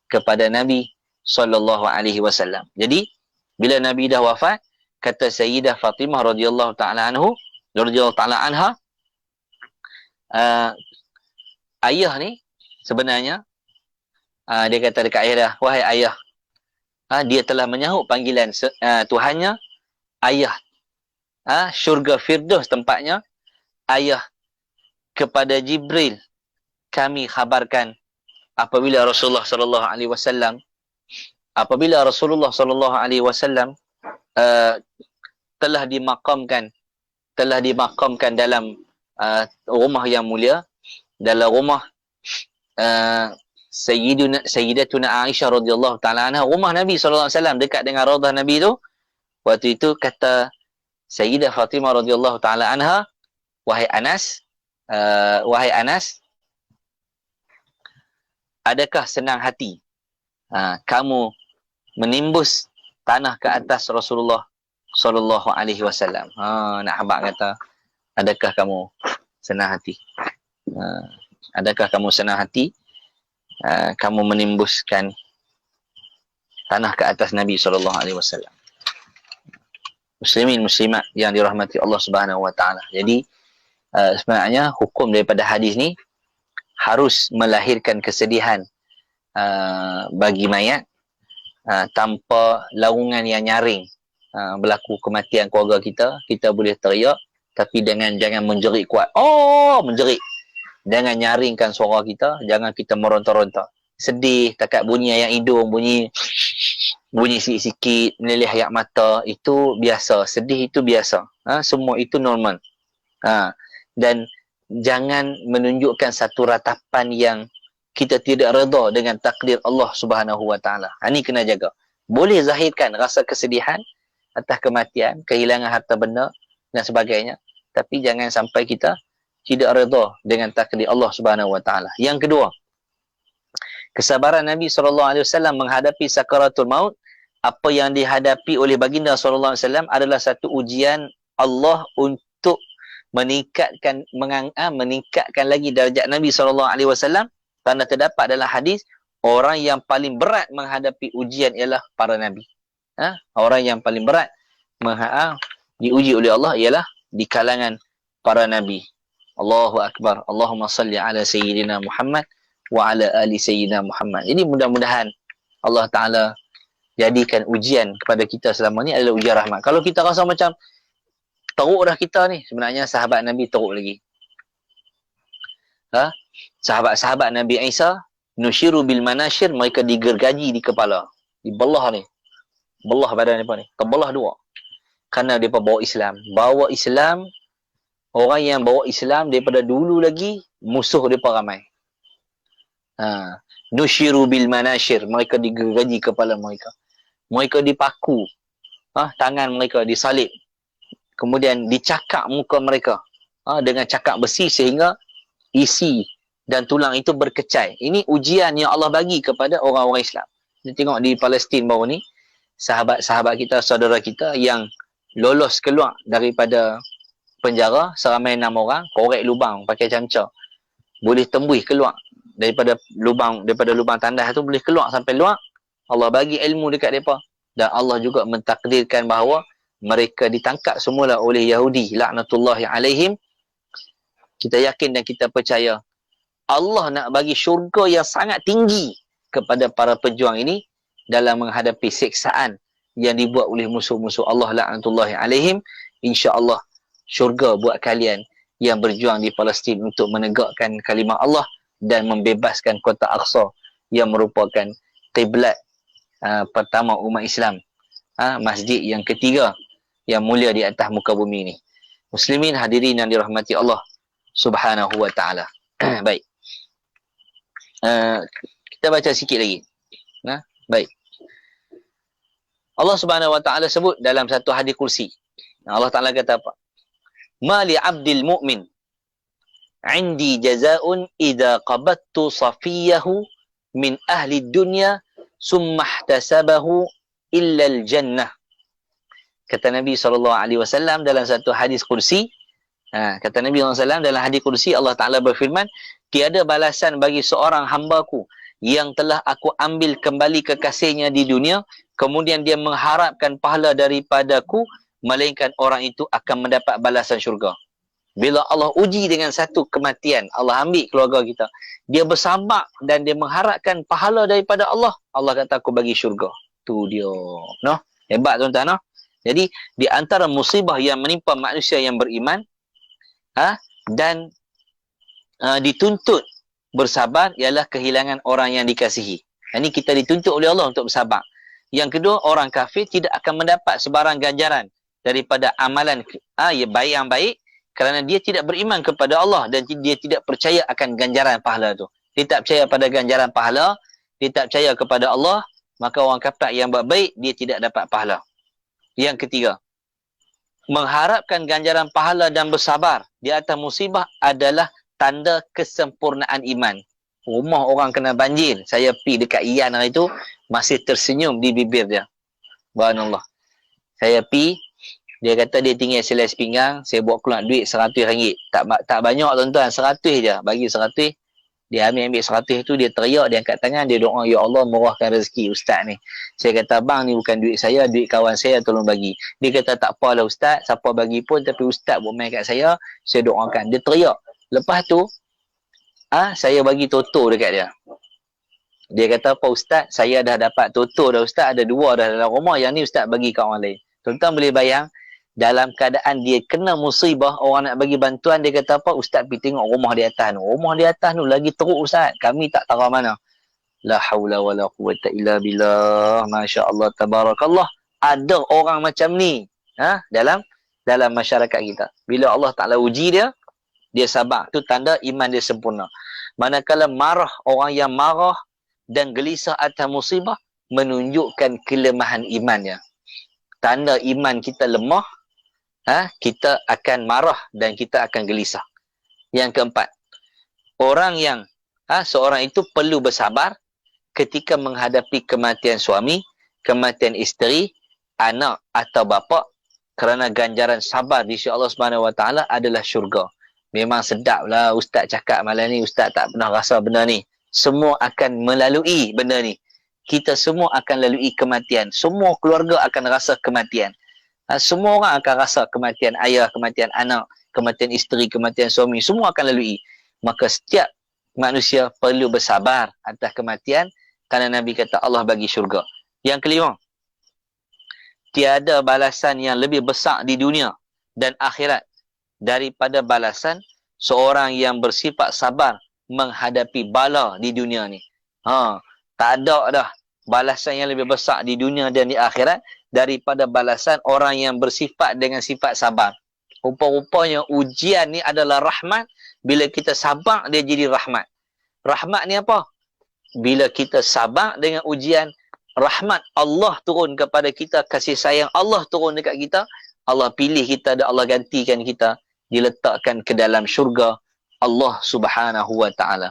kepada Nabi SAW. Jadi bila Nabi dah wafat, kata Sayyidah Fatimah radhiyallahu taala anha, ayah ni sebenarnya dia kata dekat ayah dah, wahai ayah, dia telah menyahut panggilan Tuhannya ayah. Syurga Firdaus tempatnya ayah. Kepada Jibril kami khabarkan apabila Rasulullah SAW telah dimakamkan dalam rumah yang mulia, dalam rumah Sayyidatuna Aisyah radhiyallahu taala anha, rumah Nabi SAW dekat dengan raudah Nabi tu. Waktu itu kata Sayyidah Fatimah radhiyallahu taala anha, wahai Anas, adakah senang hati kamu menimbus tanah ke atas Rasulullah sallallahu alaihi wasallam? Nak habaq kata, adakah kamu senang hati? Adakah kamu senang hati kamu menimbuskan tanah ke atas Nabi sallallahu alaihi wasallam? Muslimin muslimat yang dirahmati Allah Subhanahu wa taala. Jadi sebenarnya hukum daripada hadis ni harus melahirkan kesedihan bagi mayat tanpa laungan yang nyaring. Berlaku kematian keluarga kita boleh teriak tapi jangan menjerit kuat. Menjerit. Jangan nyaringkan suara kita, jangan kita meronta-ronta. Sedih, takat bunyi ayam hidung, bunyi sikit-sikit, meleleh air mata, itu biasa. Sedih itu biasa. Semua itu normal. Dan jangan menunjukkan satu ratapan yang kita tidak redha dengan takdir Allah Subhanahu wa taala. Ini kena jaga. Boleh zahirkan rasa kesedihan atas kematian, kehilangan harta benda dan sebagainya, tapi jangan sampai kita tidak redha dengan takdir Allah Subhanahu wa taala. Yang kedua, kesabaran Nabi SAW menghadapi sakaratul maut. Apa yang dihadapi oleh baginda SAW adalah satu ujian Allah untuk meningkatkan lagi darjat Nabi SAW. Kerana terdapat dalam hadis, orang yang paling berat menghadapi ujian ialah para Nabi. Orang yang paling berat diuji oleh Allah ialah di kalangan para Nabi. Allahu Akbar. Allahumma salli ala Sayyidina Muhammad wa ala ali Sayyidina Muhammad. Jadi mudah-mudahan Allah Ta'ala jadikan ujian kepada kita selama ni adalah ujian rahmat. Kalau kita rasa macam teruk dah kita ni, sebenarnya sahabat Nabi teruk lagi. Sahabat-sahabat Nabi Isa, nusyiru bil manashir, mereka digergaji di kepala, dibelah ni, belah badan mereka ni, terbelah dua. Kerana mereka bawa Islam. Orang yang bawa Islam daripada dulu lagi, musuh mereka ramai. Nusyiru bil manashir, mereka digergaji kepala mereka. Mereka dipaku, tangan mereka disalib. Kemudian dicakak muka mereka dengan cakak besi sehingga isi dan tulang itu berkecai. Ini ujian yang Allah bagi kepada orang-orang Islam. Kita tengok di Palestin baru ni, sahabat-sahabat kita, saudara kita yang lolos keluar daripada penjara, seramai 6 orang, korek lubang pakai camca, boleh tembus keluar daripada lubang tandas tu, boleh keluar sampai luar. Allah bagi ilmu dekat mereka, dan Allah juga mentakdirkan bahawa mereka ditangkap semula oleh Yahudi laknatullahi alaihim. Kita yakin dan kita percaya Allah nak bagi syurga yang sangat tinggi kepada para pejuang ini dalam menghadapi siksaan yang dibuat oleh musuh-musuh Allah laknatullahi alaihim. InsyaAllah syurga buat kalian yang berjuang di Palestin untuk menegakkan kalimah Allah dan membebaskan kota Aqsa yang merupakan kiblat pertama umat Islam, masjid yang ketiga yang mulia di atas muka bumi ini. Muslimin hadirin yang dirahmati Allah Subhanahu wa ta'ala. Baik, kita baca sikit lagi. Baik, Allah Subhanahu wa ta'ala sebut dalam satu hadis kursi, Allah Ta'ala kata apa? Ma li abdil mu'min indi jazaa'un idza qabattu safiyahu min ahli dunya summa ihtasabahu illa al-jannah. Kata Nabi SAW dalam satu hadis kursi, kata Nabi SAW dalam hadis kursi, Allah Ta'ala berfirman, tiada balasan bagi seorang hambaku yang telah aku ambil kembali kekasihnya di dunia, kemudian dia mengharapkan pahala daripadaku, melainkan orang itu akan mendapat balasan syurga. Bila Allah uji dengan satu kematian, Allah ambil keluarga kita, dia bersabar dan dia mengharapkan pahala daripada Allah, Allah kata aku bagi syurga. Tu dia. No? Hebat tuan-tuan. No? Jadi di antara musibah yang menimpa manusia yang beriman dan dituntut bersabar ialah kehilangan orang yang dikasihi. Ini kita dituntut oleh Allah untuk bersabar. Yang kedua, orang kafir tidak akan mendapat sebarang ganjaran daripada amalan baik yang baik, kerana dia tidak beriman kepada Allah dan dia tidak percaya akan ganjaran pahala tu. Dia tak percaya pada ganjaran pahala, dia tak percaya kepada Allah, maka orang kafir yang buat baik dia tidak dapat pahala. Yang ketiga, mengharapkan ganjaran pahala dan bersabar di atas musibah adalah tanda kesempurnaan iman. Rumah orang kena banjir, saya pergi dekat Ian hari tu, masih tersenyum di bibir dia. Subhanallah. Saya pergi, dia kata dia tinggal selai pinggang, saya buat keluar duit RM100. Tak banyak tuan-tuan, 100 je. Bagi 100, dia ambil 100 tu, dia teriak, dia angkat tangan, dia doa, ya Allah murahkan rezeki ustaz ni. Saya kata, bang ni bukan duit saya, duit kawan saya, tolong bagi. Dia kata, tak apalah ustaz, siapa bagi pun, tapi ustaz buat main kat saya doakan. Dia teriak. Lepas tu, saya bagi toto dekat dia. Dia kata, apa ustaz, saya dah dapat toto dah ustaz, ada 2 dah dalam rumah, yang ni ustaz bagi kat orang lain. Tuan-tuan boleh bayang, dalam keadaan dia kena musibah, orang nak bagi bantuan, dia kata apa? Ustaz pergi tengok rumah di atas tu. Rumah di atas tu lagi teruk ustaz. Kami tak tahu mana. La haula wa la quwwata illa billah. Masya Allah, tabarakallah. Ada orang macam ni dalam masyarakat kita. Bila Allah Ta'ala uji dia, dia sabar. Itu tanda iman dia sempurna. Manakala marah, orang yang marah dan gelisah atas musibah menunjukkan kelemahan imannya. Tanda iman kita lemah, kita akan marah dan kita akan gelisah. Yang keempat, orang yang seorang itu perlu bersabar ketika menghadapi kematian suami, kematian isteri, anak atau bapa, kerana ganjaran sabar di sisi Allah Subhanahu wa taala adalah syurga. Memang sedaplah ustaz cakap malam ni, ustaz tak pernah rasa benda ni. Semua akan melalui benda ni. Kita semua akan lalui kematian. Semua keluarga akan rasa kematian. Semua orang akan rasa kematian ayah, kematian anak, kematian isteri, kematian suami. Semua akan lalui. Maka setiap manusia perlu bersabar atas kematian, kerana Nabi kata Allah bagi syurga. Yang kelima, tiada balasan yang lebih besar di dunia dan akhirat daripada balasan seorang yang bersifat sabar menghadapi bala di dunia ni. Tak ada dah balasan yang lebih besar di dunia dan di akhirat daripada balasan orang yang bersifat dengan sifat sabar. Rupa-rupanya ujian ni adalah rahmat. Bila kita sabar, dia jadi rahmat. Rahmat ni apa? Bila kita sabar dengan ujian, rahmat Allah turun kepada kita, kasih sayang Allah turun dekat kita, Allah pilih kita dan Allah gantikan kita, diletakkan ke dalam syurga Allah Subhanahu wa ta'ala.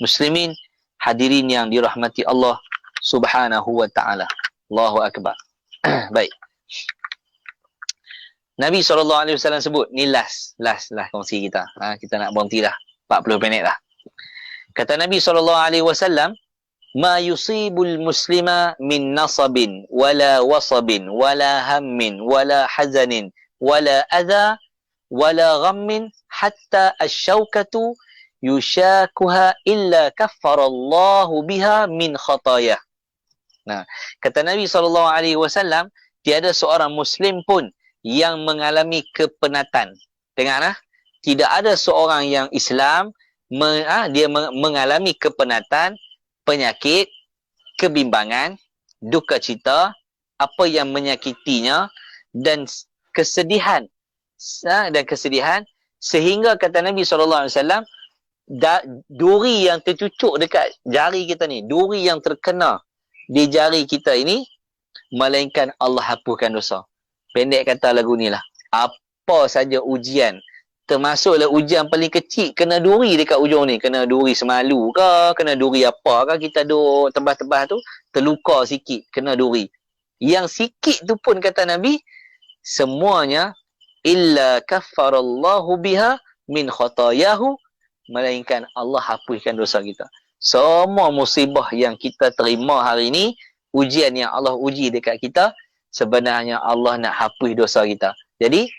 Muslimin, hadirin yang dirahmati Allah Subhanahu wa ta'ala. Allahu Akbar. Baik. Nabi SAW sebut, ni last kongsi kita. Kita nak berhenti dah. 40 minit dah. Kata Nabi SAW, ma yusibul muslima min nasabin, wala wasabin, wala hammin, wala hazanin, wala adha, wala ghammin, hatta asyawkatu yushakuha illa kaffarallahu biha min khatayah. Nah, kata Nabi SAW, tiada seorang Muslim pun yang mengalami kepenatan. Dengar, tidak ada seorang yang Islam dia mengalami kepenatan, penyakit, kebimbangan, duka cita, apa yang menyakitinya dan kesedihan sehingga kata Nabi SAW, duri yang tercucuk dekat jari kita ni, duri yang terkena di jari kita ini, melainkan Allah hapuskan dosa. Pendek kata lagu ni lah, apa saja ujian, termasuklah ujian paling kecil, kena duri dekat ujung ni, kena duri semalu ke, kena duri apa ke, kita duk tebas-tebas tu, terluka sikit, kena duri. Yang sikit tu pun kata Nabi, semuanya illa kaffarallahu biha min khatayahu, melainkan Allah hapuskan dosa kita. Semua musibah yang kita terima hari ini, ujian yang Allah uji dekat kita, sebenarnya Allah nak hapus dosa kita. Jadi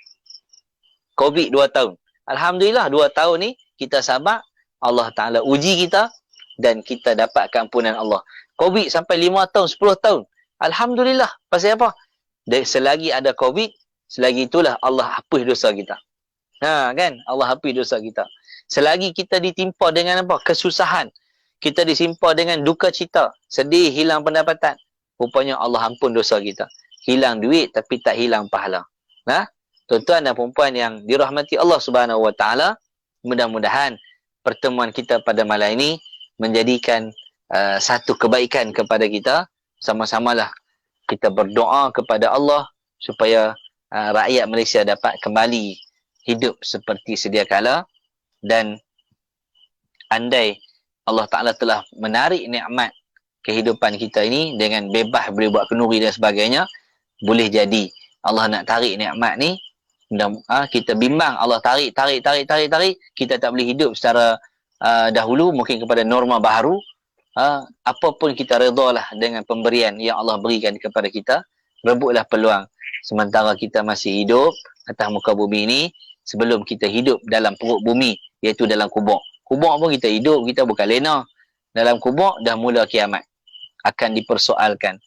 COVID 2 tahun, alhamdulillah 2 tahun ni kita sabar, Allah Ta'ala uji kita dan kita dapat keampunan Allah. COVID sampai 5 tahun, 10 tahun, alhamdulillah. Pasal apa? Selagi ada COVID, selagi itulah Allah hapus dosa kita. Kan? Allah hapus dosa kita. Selagi kita ditimpa dengan apa? Kesusahan, kita ditimpa dengan duka cita, sedih, hilang pendapatan, rupanya Allah ampun dosa kita. Hilang duit tapi tak hilang pahala. Tuan-tuan dan perempuan yang dirahmati Allah Subhanahu Wa Taala, mudah-mudahan pertemuan kita pada malam ini menjadikan satu kebaikan kepada kita. Sama-samalah kita berdoa kepada Allah supaya rakyat Malaysia dapat kembali hidup seperti sedia kala, dan andai Allah Ta'ala telah menarik nikmat kehidupan kita ini dengan bebas boleh buat kenduri dan sebagainya, boleh jadi Allah nak tarik nikmat ni, kita bimbang, Allah tarik, kita tak boleh hidup secara dahulu, mungkin kepada norma baharu. Apapun kita redalah dengan pemberian yang Allah berikan kepada kita, rebutlah peluang sementara kita masih hidup atas muka bumi ini, sebelum kita hidup dalam perut bumi, iaitu dalam kubur. Kubur pun kita hidup, kita bukan lena. Dalam kubur dah mula kiamat, akan dipersoalkan.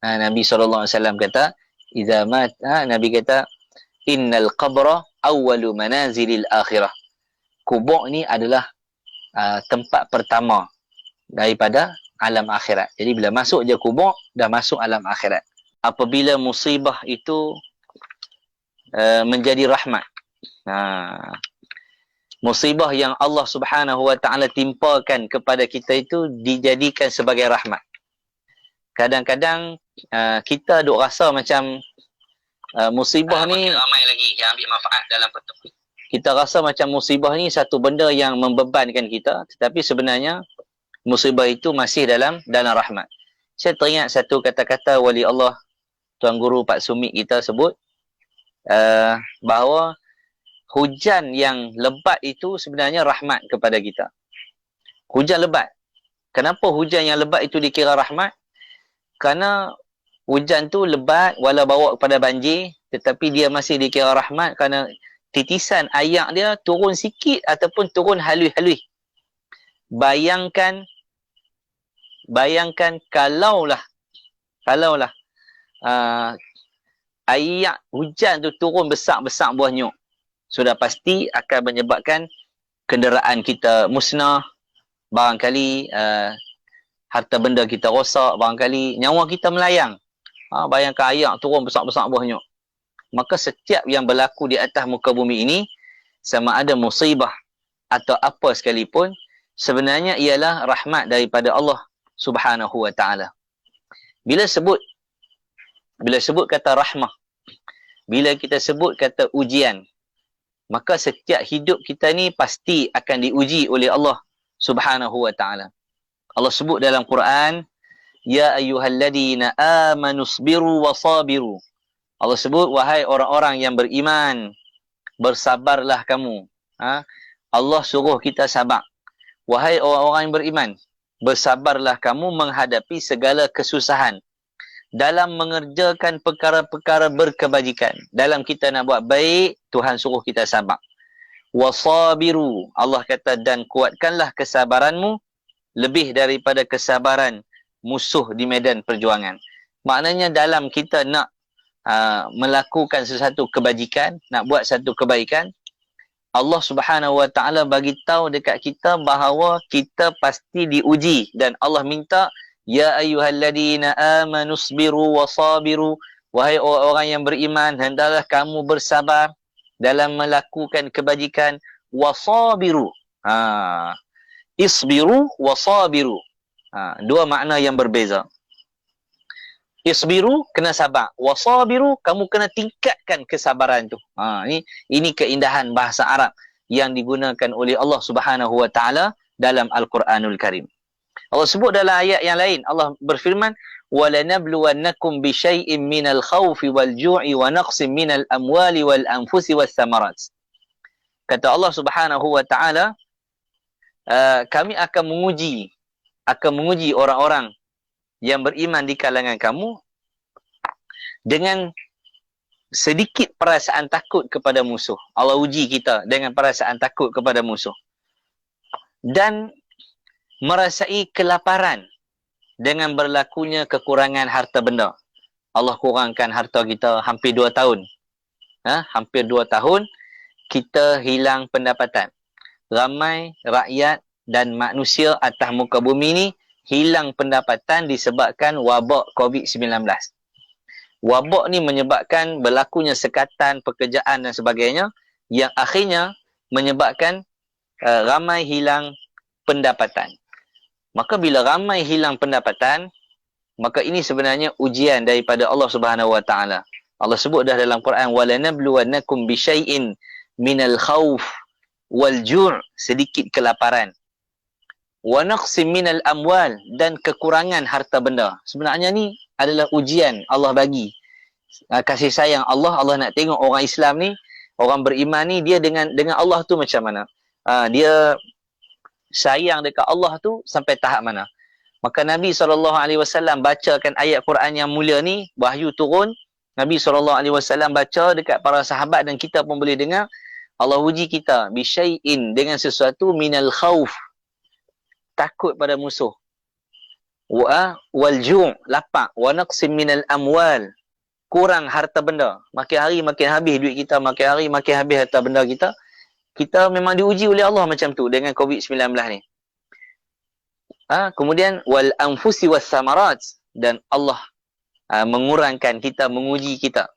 Nabi SAW kata, Nabi kata, innal qabra awwalu manazilil akhirah. Kubur ni adalah tempat pertama daripada alam akhirat. Jadi bila masuk je kubur, dah masuk alam akhirat. Apabila musibah itu menjadi rahmat, musibah yang Allah Subhanahu Wa Taala timpakan kepada kita itu dijadikan sebagai rahmat. Kadang-kadang kita duk rasa macam musibah ni ramai lagi yang ambil manfaat dalam pertemuan. Kita rasa macam musibah ni satu benda yang membebankan kita, tetapi sebenarnya musibah itu masih dalam rahmat. Saya teringat satu kata-kata wali Allah Tuan Guru Pak Sumit kita sebut, bahawa hujan yang lebat itu sebenarnya rahmat kepada kita. Hujan lebat. Kenapa hujan yang lebat itu dikira rahmat? Kerana hujan tu lebat, walau bawa kepada banjir, tetapi dia masih dikira rahmat kerana titisan air dia turun sikit ataupun turun halus-halus. Bayangkan kalaulah air hujan tu turun besar-besar buah nyuk, sudah pasti akan menyebabkan kenderaan kita musnah, barangkali harta benda kita rosak, barangkali nyawa kita melayang. Bayangkan air turun besar-besar buah nyuk. Maka setiap yang berlaku di atas muka bumi ini, sama ada musibah atau apa sekalipun, sebenarnya ialah rahmat daripada Allah Subhanahu Wa Taala. Bila sebut kata rahmah, bila kita sebut kata ujian, maka setiap hidup kita ni pasti akan diuji oleh Allah Subhanahu Wa Taala. Allah sebut dalam Quran, ya ayyuhalladzina amanu sabiru wasabiru. Allah sebut, wahai orang-orang yang beriman, bersabarlah kamu. Allah suruh kita sabar. Wahai orang-orang yang beriman, bersabarlah kamu menghadapi segala kesusahan dalam mengerjakan perkara-perkara berkebajikan. Dalam kita nak buat baik, Tuhan suruh kita sabar. Wasabiru, Allah kata, dan kuatkanlah kesabaranmu lebih daripada kesabaran musuh di medan perjuangan. Maknanya dalam kita nak melakukan sesuatu kebajikan, nak buat satu kebaikan, Allah Subhanahu Wa Taala bagi tahu dekat kita bahawa kita pasti diuji, dan Allah minta, ya ayyuhalladzina amanu sabiru wasabiru, wahai orang yang beriman, hendaklah kamu bersabar dalam melakukan kebajikan. Wasabiru, isbiru wasabiru, dua makna yang berbeza. Isbiru, kena sabar. Wasabiru, kamu kena tingkatkan kesabaran tu. Ini keindahan bahasa Arab yang digunakan oleh Allah Subhanahu Wa Taala dalam Al-Quranul Karim. Allah sebut dalam ayat yang lain, Allah berfirman, وَلَنَبْلُوَنَّكُمْ بِشَيْءٍ مِّنَ الْخَوْفِ وَالْجُوعِ وَنَقْصٍ مِّنَ الْأَمْوَالِ وَالْأَنفُسِ وَالثَّمَرَاتِ. Kata Allah Subhanahu Wa Taala, kami akan menguji orang-orang yang beriman di kalangan kamu dengan sedikit perasaan takut kepada musuh. Allah uji kita dengan perasaan takut kepada musuh. Dan merasai kelaparan dengan berlakunya kekurangan harta benda. Allah kurangkan harta kita hampir 2 tahun. Hampir 2 tahun kita hilang pendapatan. Ramai rakyat dan manusia atas muka bumi ni hilang pendapatan disebabkan wabak COVID-19. Wabak ni menyebabkan berlakunya sekatan pekerjaan dan sebagainya, yang akhirnya menyebabkan ramai hilang pendapatan. Maka bila ramai hilang pendapatan, maka ini sebenarnya ujian daripada Allah Subhanahu Wa Taala. Allah sebut dah dalam Quran, وَلَنَبْلُوَنَّكُمْ بِشَيْءٍ مِّنَ الْخَوْفِ وَالْجُوعِ, sedikit kelaparan. وَنَقْصٍ مِّنَ الْأَمْوَالِ, dan kekurangan harta benda. Sebenarnya ni adalah ujian Allah bagi. Kasih sayang Allah. Allah nak tengok orang Islam ni, orang beriman ni, dia dengan Allah tu macam mana. Dia sayang dekat Allah tu sampai tahap mana. Maka Nabi SAW bacakan ayat Quran yang mulia ni, wahyu turun, Nabi SAW baca dekat para sahabat, dan kita pun boleh dengar. Allah uji kita bisyai'in, dengan sesuatu, minal khawf, takut pada musuh, wal ju', lapar, wa naqsim minal amwal, kurang harta benda. Makin hari makin habis duit kita, makin hari makin habis harta benda kita. Kita memang diuji oleh Allah macam tu dengan COVID-19 ni. Kemudian wal anfusi was samarat, dan Allah mengurangkan kita, menguji kita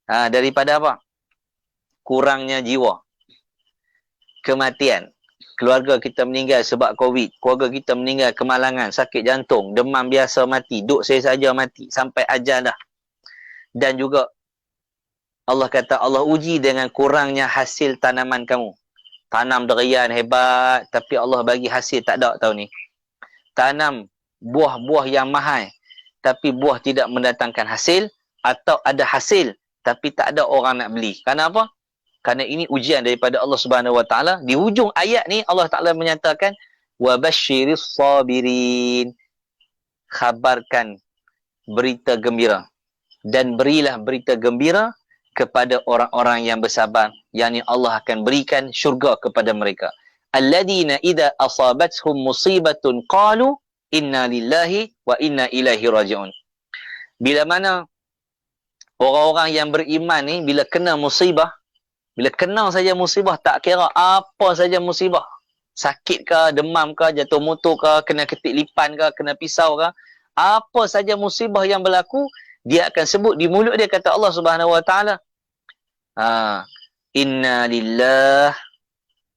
daripada apa? Kurangnya jiwa, kematian. Keluarga kita meninggal sebab COVID, keluarga kita meninggal kemalangan, sakit jantung, demam biasa mati, duk saya saja mati, sampai ajal dah. Dan juga Allah kata, Allah uji dengan kurangnya hasil tanaman kamu. Tanam durian hebat, tapi Allah bagi hasil tak ada tahun ni. Tanam buah-buah yang mahal, tapi buah tidak mendatangkan hasil, atau ada hasil, tapi tak ada orang nak beli. Kenapa? Kerana ini ujian daripada Allah Subhanahu Wa Taala. Di hujung ayat ni Allah Taala menyatakan, wa basyiris sabirin, khabarkan berita gembira, dan berilah berita gembira kepada orang-orang yang bersabar, yakni Allah akan berikan syurga kepada mereka. Alladzina idza asabathum musibatun qalu inna lillahi wa inna ilaihi raji'un. Bila mana orang-orang yang beriman ni, bila kena musibah, bila kena saja musibah, tak kira apa saja musibah, sakit ke, demam ke, jatuh motor ke, kena ketik lipan ke, kena pisau ke, apa saja musibah yang berlaku, dia akan sebut di mulut dia, kata Allah Subhanahu Wa Taala, inna lillah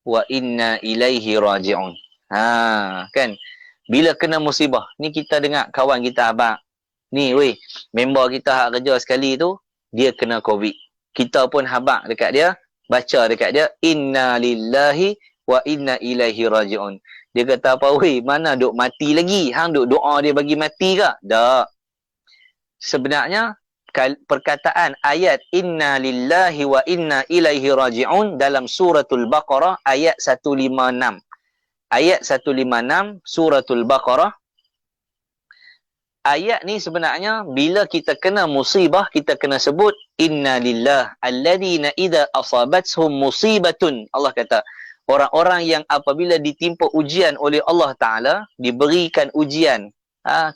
wa inna ilaihi raji'un. Kan? Bila kena musibah, ni kita dengar kawan kita abang, ni weh, member kita hak kerja sekali tu, dia kena COVID. Kita pun habaq dekat dia, baca dekat dia, inna lillahi wa inna ilaihi raji'un. Dia kata apa? Weh, mana duk mati lagi? Hang duk doa dia bagi mati ke? Tak. Sebenarnya perkataan ayat inna lillahi wa inna ilaihi raji'un dalam suratul Baqarah ayat 156. Ayat 156 suratul Baqarah. Ayat ni sebenarnya bila kita kena musibah, kita kena sebut inna lillah alladhina idza asabathum musibatun. Allah kata, orang-orang yang apabila ditimpa ujian oleh Allah Ta'ala, diberikan ujian,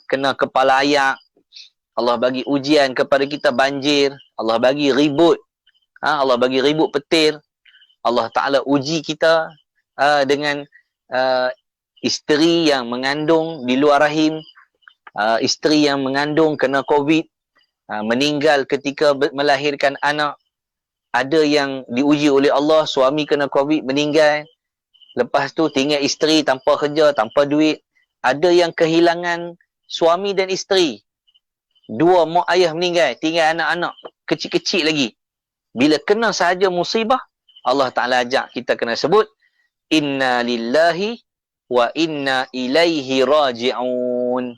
kena kepala ayak, Allah bagi ujian kepada kita banjir, Allah bagi ribut, Allah bagi ribut petir, Allah Ta'ala uji kita dengan isteri yang mengandung di luar rahim, isteri yang mengandung kena COVID, meninggal ketika melahirkan anak. Ada yang diuji oleh Allah, suami kena COVID, meninggal. Lepas tu tinggal isteri tanpa kerja, tanpa duit. Ada yang kehilangan suami dan isteri. Dua mak ayah meninggal, tinggal anak-anak kecil-kecil lagi. Bila kena sahaja musibah, Allah Ta'ala ajak kita kena sebut inna lillahi wa inna ilaihi raji'un.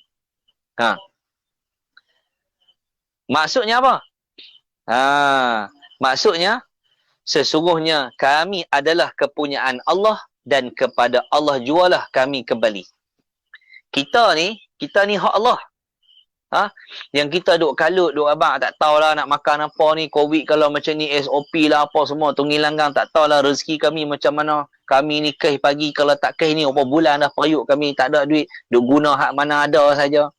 Maksudnya apa? Maksudnya sesungguhnya kami adalah kepunyaan Allah dan kepada Allah jualah kami kembali. Kita ni hak Allah. Yang kita duk kalut, duk abang tak tahulah nak makan apa ni, COVID kalau macam ni, SOP lah apa semua, tunggil langgang tak tahulah rezeki kami macam mana. Kami ni keh pagi, kalau tak keh ni berapa bulan dah periuk kami tak ada duit, duk guna hak mana ada saja.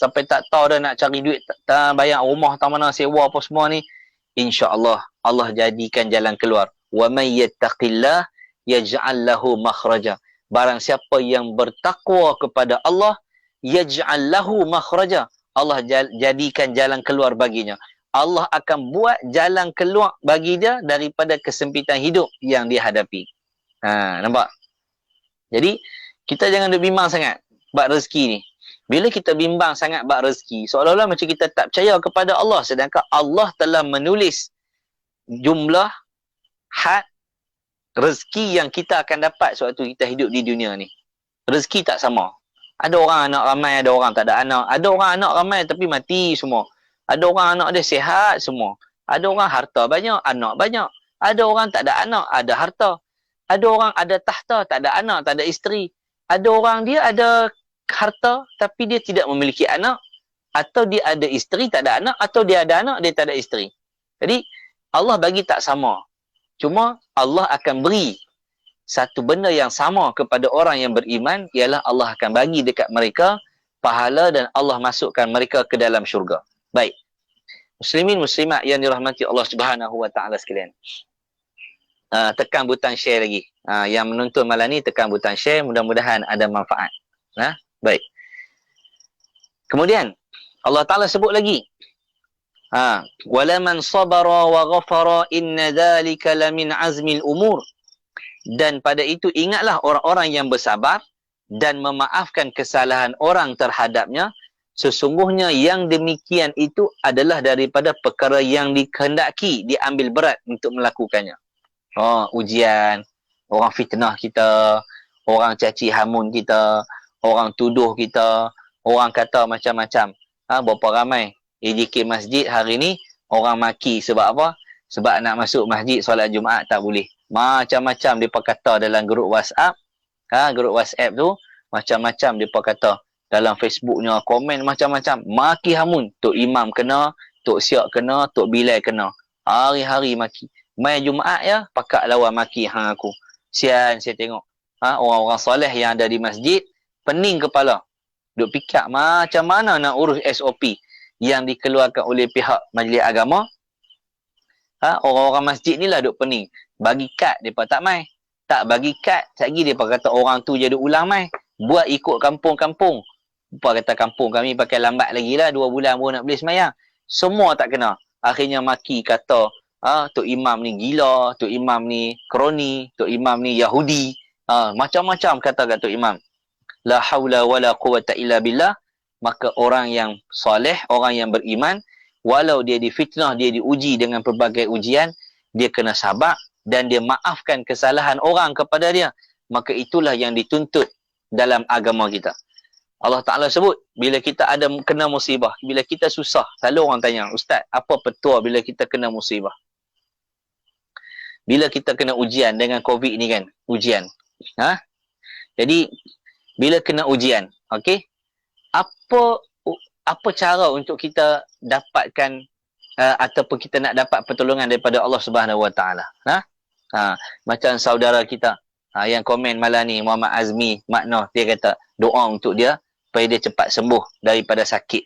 Sampai tak tahu dah nak cari duit, bayar rumah tak mana, sewa apa semua ni. InsyaAllah Allah jadikan jalan keluar. Wa may yattaqillah yaj'al lahu makhraja. Barang siapa yang bertakwa kepada Allah, yaj'al lahu makhraja, Allah jadikan jalan keluar baginya. Allah akan buat jalan keluar bagi dia daripada kesempitan hidup yang dia hadapi. Nampak? Jadi kita jangan duk bimbang sangat bab rezeki ni. Bila kita bimbang sangat bab rezeki, seolah-olah macam kita tak percaya kepada Allah, sedangkan Allah telah menulis jumlah had rezeki yang kita akan dapat sewaktu kita hidup di dunia ni. Rezeki tak sama. Ada orang anak ramai, ada orang tak ada anak. Ada orang anak ramai tapi mati semua. Ada orang anak dia sihat semua. Ada orang harta banyak, anak banyak. Ada orang tak ada anak, ada harta. Ada orang ada tahta, tak ada anak, tak ada isteri. Ada orang dia ada harta tapi dia tidak memiliki anak, atau dia ada isteri tak ada anak, atau dia ada anak dia tak ada isteri. Jadi Allah bagi tak sama. Cuma Allah akan beri satu benda yang sama kepada orang yang beriman, ialah Allah akan bagi dekat mereka pahala dan Allah masukkan mereka ke dalam syurga. Baik. Muslimin muslimat yang dirahmati Allah Subhanahu wa taala sekalian. Tekan butang share lagi. Yang menonton malam ni tekan butang share, mudah-mudahan ada manfaat. Baik. Kemudian Allah Ta'ala sebut lagi. Walaman sabara wa ghafara inna dhalika lamin azmil umur. Dan pada itu ingatlah orang-orang yang bersabar dan memaafkan kesalahan orang terhadapnya. Sesungguhnya yang demikian itu adalah daripada perkara yang dikehendaki, diambil berat untuk melakukannya. Ujian, orang fitnah kita, orang caci hamun kita, orang tuduh kita, orang kata macam-macam. Berapa ramai AJK masjid hari ni orang maki sebab apa? Sebab nak masuk masjid solat Jumaat tak boleh. Macam-macam mereka kata dalam grup WhatsApp. Grup WhatsApp tu macam-macam mereka kata. Dalam Facebooknya komen macam-macam. Maki hamun. Tok Imam kena, Tok Siak kena, Tok Bilal kena. Hari-hari maki. Mai Jumaat ya, pakak lawan maki hang aku. Sian saya tengok. Orang-orang soleh yang ada di masjid pening kepala. Duk fikir macam mana nak urus SOP yang dikeluarkan oleh pihak majlis agama. Orang-orang masjid ni lah duk pening. Bagi kad, mereka tak mai. Tak bagi kad, lagi mereka kata orang tu jadi ulang mai. Buat ikut kampung-kampung. Mereka kata kampung kami pakai lambat lagi lah, 2 bulan baru nak boleh semayang. Semua tak kena. Akhirnya maki kata, Tok Imam ni gila, Tok Imam ni kroni, Tok Imam ni Yahudi. Macam-macam kata Tok Imam. La haula wala quwata illa billah. Maka orang yang soleh, orang yang beriman, walau dia difitnah, dia diuji dengan pelbagai ujian, dia kena sabar dan dia maafkan kesalahan orang kepada dia. maka itulah yang dituntut dalam agama kita. Allah Ta'ala sebut, bila kita ada kena musibah, bila kita susah, selalu orang tanya, Ustaz, apa petua bila kita kena musibah? Bila kita kena ujian dengan COVID ni kan, ujian. Ha? Jadi, bila kena ujian, okey, apa cara untuk kita dapatkan ataupun kita nak dapat pertolongan daripada Allah Subhanahu Wa Taala? Macam saudara kita yang komen malam ni, Muhammad Azmi Maknoh, dia kata doa untuk dia supaya dia cepat sembuh daripada sakit.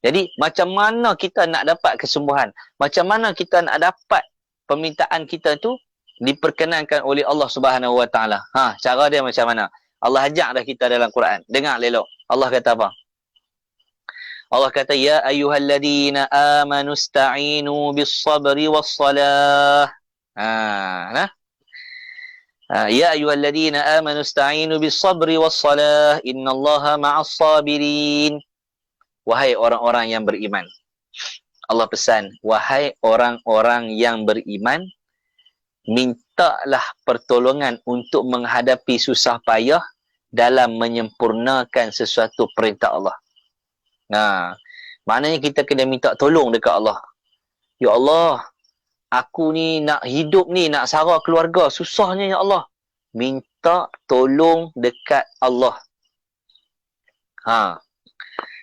Jadi macam mana kita nak dapat kesembuhan? Macam mana kita nak dapat permintaan kita tu diperkenankan oleh Allah Subhanahu Wa Taala? Cara dia macam mana? Allah ajak dah kita dalam Quran. Dengar elok. Allah kata apa? Allah kata, ya ayyuhalladzina amanu ista'inu bis-sabri was-salah. Ya ayyuhalladzina amanu ista'inu bis-sabri was-salah, innallaha ma'as-sabirin. Wahai orang-orang yang beriman. Allah pesan, wahai orang-orang yang beriman, mintalah pertolongan untuk menghadapi susah payah dalam menyempurnakan sesuatu perintah Allah. Maknanya kita kena minta tolong dekat Allah. Ya Allah, aku ni nak hidup ni, nak sara keluarga, susahnya ya Allah. Minta tolong dekat Allah.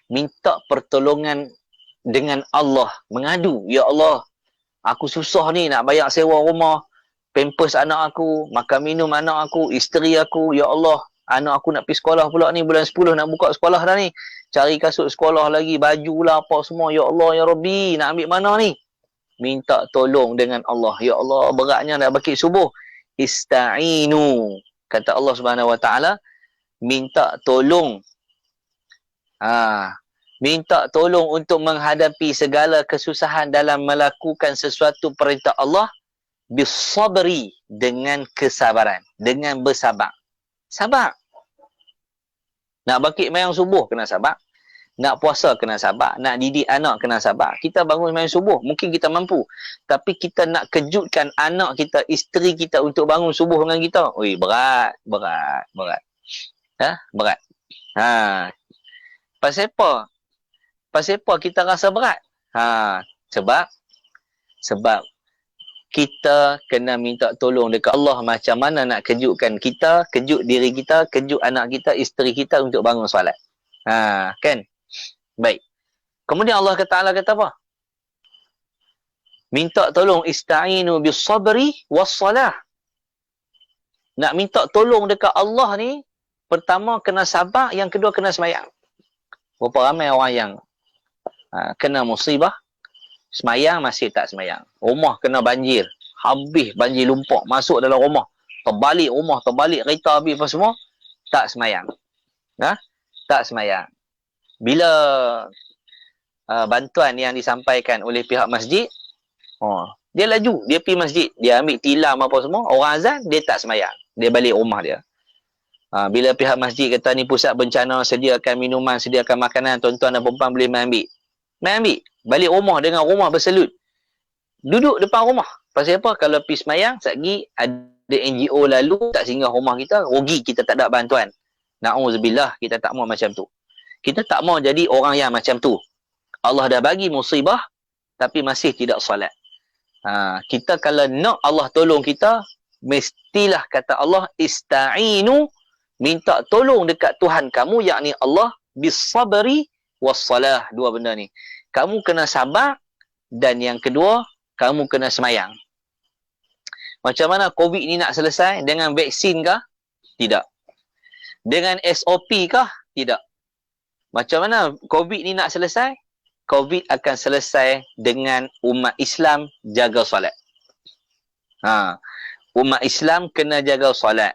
Minta pertolongan dengan Allah. Mengadu, ya Allah, aku susah ni nak bayar sewa rumah, pampers anak aku, makan minum anak aku, isteri aku, ya Allah, anak aku nak pergi sekolah pula ni, bulan 10 nak buka sekolah dah ni. Cari kasut sekolah lagi, baju lah apa semua. Ya Allah, ya Rabbi, nak ambil mana ni? Minta tolong dengan Allah. Ya Allah, beratnya nak bangkit subuh. Ista'inu. Kata Allah Subhanahu Wa Taala, minta tolong. Minta tolong untuk menghadapi segala kesusahan dalam melakukan sesuatu perintah Allah. Bisabri, dengan kesabaran. Dengan bersabar. Sabar. Nak bangkit mayang subuh kena sabar. Nak puasa kena sabar. Nak didik anak kena sabar. Kita bangun mayang subuh, mungkin kita mampu. Tapi kita nak kejutkan anak kita, isteri kita untuk bangun subuh dengan kita. Ui, berat. Berat. Pasal apa? Pasal apa kita rasa berat? Sebab kita kena minta tolong dekat Allah macam mana nak kejutkan kita, kejut diri kita, kejut anak kita, isteri kita untuk bangun solat. Kan? Baik. Kemudian Allah Ta'ala kata apa? Minta tolong, ista'inu bis-sabri was-salah. Nak minta tolong dekat Allah ni, pertama kena sabar, yang kedua kena semayang. Berapa ramai orang yang kena musibah, semayang masih tak semayang. Rumah kena banjir. Habis banjir lumpur. Masuk dalam rumah. Terbalik rumah, terbalik kereta habis apa semua. Tak semayang. Tak semayang. Bila bantuan yang disampaikan oleh pihak masjid, dia laju. Dia pergi masjid. Dia ambil tilam apa semua. Orang azan, dia tak semayang. Dia balik rumah dia. Bila pihak masjid kata ni pusat bencana, sediakan minuman, sediakan makanan, tuan-tuan dan perempuan boleh main ambil. Main ambil. Balik rumah dengan rumah berselut. Duduk depan rumah. Pasal apa? Kalau pergi semayang, sekali ada NGO lalu, tak singgah rumah kita, rugi kita tak ada bantuan. Na'udzubillah, kita tak mau macam tu. Kita tak mau jadi orang yang macam tu. Allah dah bagi musibah, tapi masih tidak solat. Kita kalau nak Allah tolong kita, mestilah kata Allah, ista'inu, minta tolong dekat Tuhan kamu, yakni Allah, bis-sabri was-salah. Dua benda ni. Kamu kena sabar, dan yang kedua, kamu kena semayang. Macam mana COVID ni nak selesai? Dengan vaksin kah? Tidak. Dengan SOP kah? Tidak. Macam mana COVID ni nak selesai? COVID akan selesai dengan umat Islam jaga solat. Umat Islam kena jaga solat.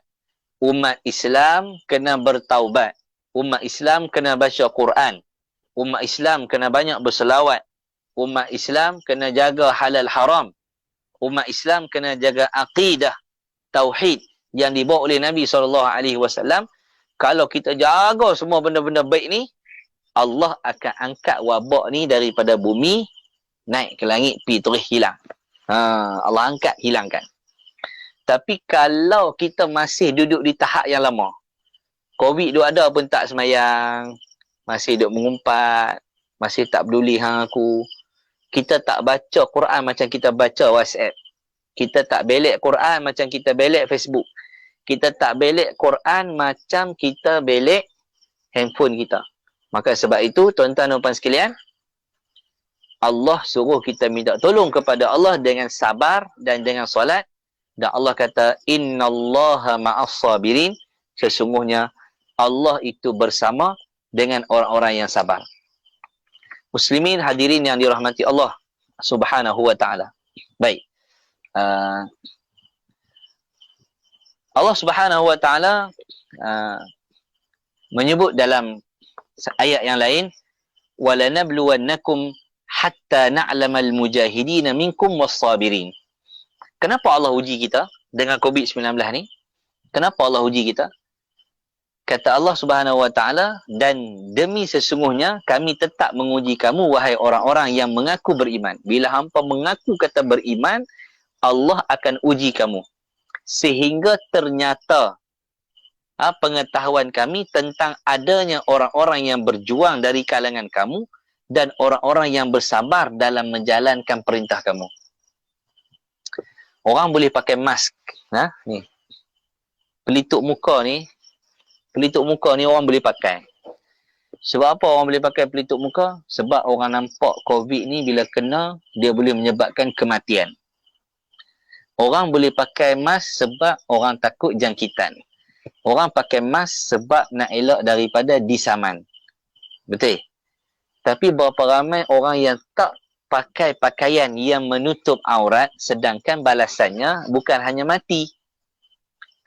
Umat Islam kena bertaubat. Umat Islam kena baca Quran. Umat Islam kena banyak berselawat. Umat Islam kena jaga halal haram. Umat Islam kena jaga aqidah, tauhid yang dibawa oleh Nabi SAW. Kalau kita jaga semua benda-benda baik ni, Allah akan angkat wabak ni daripada bumi, naik ke langit, pergi terus hilang. Allah angkat, hilangkan. Tapi kalau kita masih duduk di tahap yang lama, COVID duk ada pun tak semayang, masih duk mengumpat, masih tak peduli hang aku, kita tak baca Quran macam kita baca WhatsApp, kita tak belek Quran macam kita belek Facebook, kita tak belek Quran macam kita belek handphone kita. Maka sebab itu, tuan-tuan dan puan sekalian, Allah suruh kita minta tolong kepada Allah dengan sabar dan dengan solat. Dan Allah kata, innallaha ma'as sabirin. Sesungguhnya Allah itu bersama dengan orang-orang yang sabar. Muslimin hadirin yang dirahmati Allah Subhanahu wa ta'ala. Baik. Allah Subhanahu wa ta'ala menyebut dalam ayat yang lain, walanabluwannakum hatta na'lamal mujahidin minkum was-sabirin. Kenapa Allah uji kita dengan COVID-19 ni? Kenapa Allah uji kita? Kata Allah Subhanahu wa ta'ala, dan demi sesungguhnya kami tetap menguji kamu wahai orang-orang yang mengaku beriman. Bila hampa mengaku kata beriman, Allah akan uji kamu sehingga ternyata pengetahuan kami tentang adanya orang-orang yang berjuang dari kalangan kamu dan orang-orang yang bersabar dalam menjalankan perintah kamu. Orang boleh pakai mask. Ni. Pelitup muka ni orang boleh pakai. Sebab apa orang boleh pakai pelitup muka? Sebab orang nampak COVID ni bila kena, dia boleh menyebabkan kematian. Orang boleh pakai mask sebab orang takut jangkitan. Orang pakai mask sebab nak elak daripada disaman. Betul? Tapi berapa ramai orang yang tak pakai pakaian yang menutup aurat, sedangkan balasannya bukan hanya mati.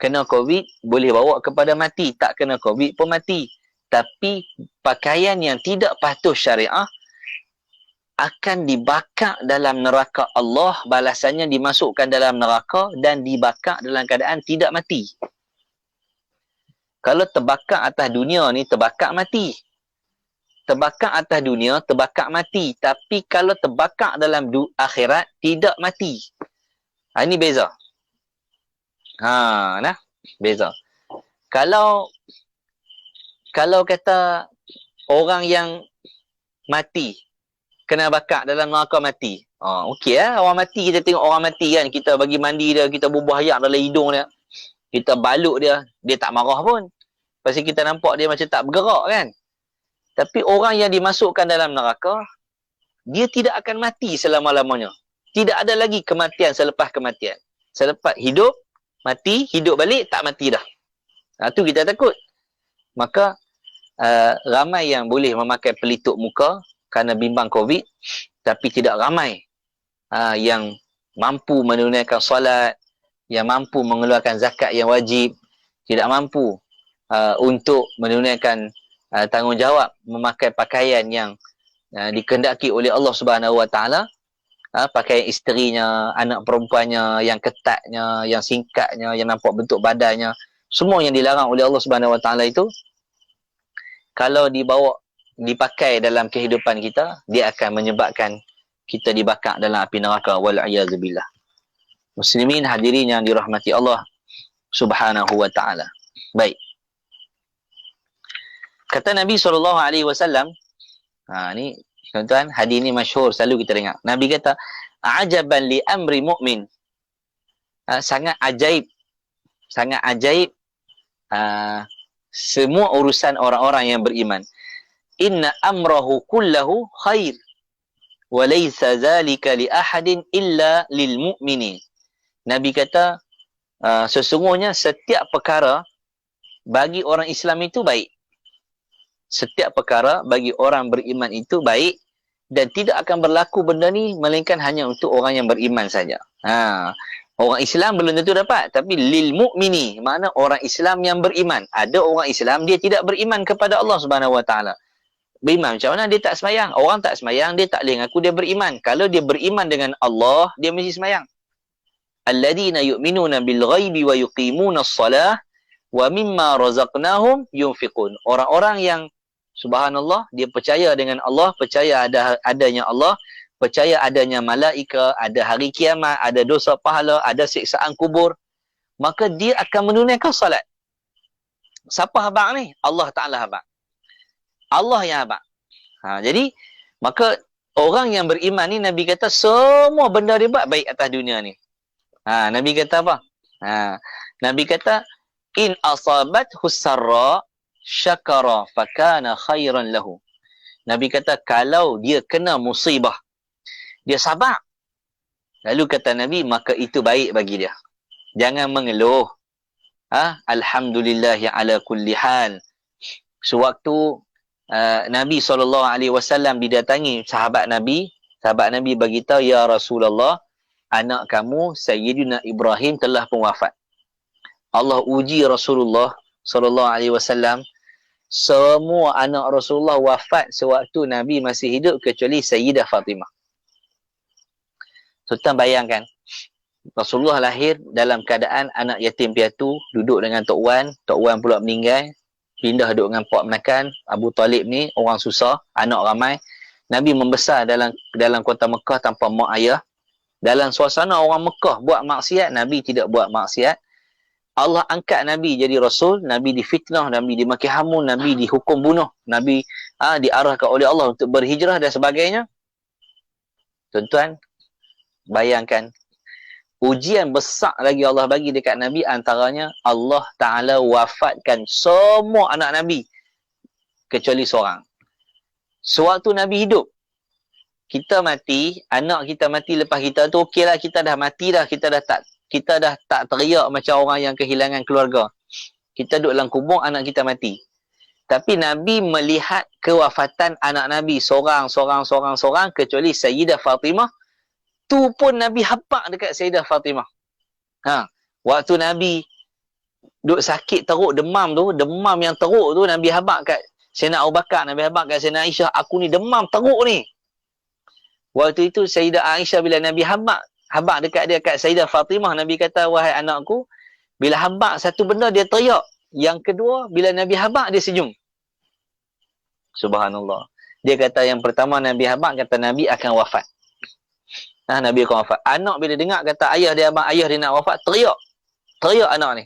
Kena COVID boleh bawa kepada mati, tak kena COVID pun mati. Tapi pakaian yang tidak patuh syariah akan dibakar dalam neraka Allah, balasannya dimasukkan dalam neraka dan dibakar dalam keadaan tidak mati. Kalau terbakar atas dunia ni, terbakar mati. Terbakar atas dunia, terbakar mati. Tapi kalau terbakar dalam akhirat, tidak mati. Ini beza. Beza. Kalau kata orang yang mati, kena bakar dalam neraka mati. Okey orang mati, kita tengok orang mati kan, kita bagi mandi dia, kita bubuh ayak dalam hidung dia, kita balut dia, dia tak marah pun. Pasal kita nampak dia macam tak bergerak kan. Tapi orang yang dimasukkan dalam neraka, dia tidak akan mati selama-lamanya. Tidak ada lagi kematian selepas kematian. Selepas hidup, mati, hidup balik, tak mati dah. Itu kita takut. Maka ramai yang boleh memakai pelitup muka kerana bimbang COVID, tapi tidak ramai yang mampu menunaikan solat, yang mampu mengeluarkan zakat yang wajib, tidak mampu untuk menunaikan tanggungjawab memakai pakaian yang dikehendaki oleh Allah Subhanahu wa ta'ala, pakaian isterinya, anak perempuannya, yang ketatnya, yang singkatnya, yang nampak bentuk badannya, semua yang dilarang oleh Allah Subhanahu wa ta'ala itu, kalau dipakai dalam kehidupan kita, dia akan menyebabkan kita dibakar dalam api neraka. Wal'iyadzubillah. Muslimin hadirin yang dirahmati Allah Subhanahu wa ta'ala. Baik. Kata Nabi SAW, ni tuan-tuan, hadis ni masyhur, selalu kita dengar. Nabi kata, ajaban li amri mu'min. Sangat ajaib semua urusan orang-orang yang beriman. Inna amrahu kullahu khair wa laysa zalika li ahadin illa lil mu'minin. Nabi kata, sesungguhnya setiap perkara bagi orang Islam itu baik. Setiap perkara bagi orang beriman itu baik, dan tidak akan berlaku benda ni melainkan hanya untuk orang yang beriman saja. Orang Islam belum tentu dapat, tapi lil mu'mini, makna orang Islam yang beriman. Ada orang Islam dia tidak beriman kepada Allah Subhanahu wa ta'ala. Beriman macam mana? Dia tak semayang. Orang tak semayang, dia tak boleh ngaku dia beriman. Kalau dia beriman dengan Allah, dia mesti semayang. Alladina yu'minuna bil ghaibi wa yuqimuna as-salah wa mimma razaqnahum yunfiqun. Orang-orang yang subhanallah, dia percaya dengan Allah, percaya adanya Allah, percaya adanya malaika, ada hari kiamat, ada dosa pahala, ada siksaan kubur. maka dia akan menunaikan salat. Siapa habaq ni? Allah Ta'ala habaq. Allah yang habaq. Jadi, maka orang yang beriman ni, Nabi kata semua benda dia buat baik atas dunia ni. Nabi kata apa? Nabi kata, in asabat husarra syakara fakana khairan lahu. Nabi kata, kalau dia kena musibah, dia sabar. Lalu kata Nabi, maka itu baik bagi dia. Jangan mengeluh. Alhamdulillah ala kulli hal. Sewaktu Nabi SAW didatangi sahabat Nabi beritahu, ya Rasulullah, anak kamu Sayyidina Ibrahim telah pun wafat. Allah uji Rasulullah SAW, semua anak Rasulullah wafat sewaktu Nabi masih hidup kecuali Sayyidah Fatimah. Sultan bayangkan, Rasulullah lahir dalam keadaan anak yatim piatu, duduk dengan Tok Wan pula meninggal, pindah duduk dengan Pak Menakan, Abu Talib ni orang susah, anak ramai. Nabi membesar dalam kota Mekah tanpa mak ayah. Dalam suasana orang Mekah buat maksiat, Nabi tidak buat maksiat. Allah angkat Nabi jadi Rasul, Nabi difitnah, Nabi dimaki hamun, Nabi dihukum bunuh, Nabi diarahkan oleh Allah untuk berhijrah dan sebagainya. Tuan-tuan, bayangkan, ujian besar lagi Allah bagi dekat Nabi, antaranya Allah Ta'ala wafatkan semua anak Nabi kecuali seorang. Sewaktu Nabi hidup, kita mati, anak kita mati lepas kita tu, okeylah, kita dah mati dah, kita dah tak teriak macam orang yang kehilangan keluarga. Kita duduk dalam kubur, anak kita mati. Tapi Nabi melihat kewafatan anak Nabi seorang kecuali Sayyidah Fatimah. Tu pun Nabi habaq dekat Sayyidah Fatimah. Waktu Nabi duk sakit teruk, demam yang teruk tu, Nabi habaq kat Sayyidina Abu Bakar, Nabi habaq kat Sayyidina Aisyah, aku ni demam teruk ni. Waktu itu Sayyidah Aisyah bila Nabi habaq dekat dia, kat Sayyidah Fatimah, Nabi kata, wahai anakku, bila habaq satu benda dia teriak, yang kedua bila Nabi habaq dia senyum. Subhanallah. Dia kata yang pertama Nabi habaq, kata Nabi akan wafat. Nabi akan wafat. Anak bila dengar kata ayah dia nak wafat, teriak anak ni.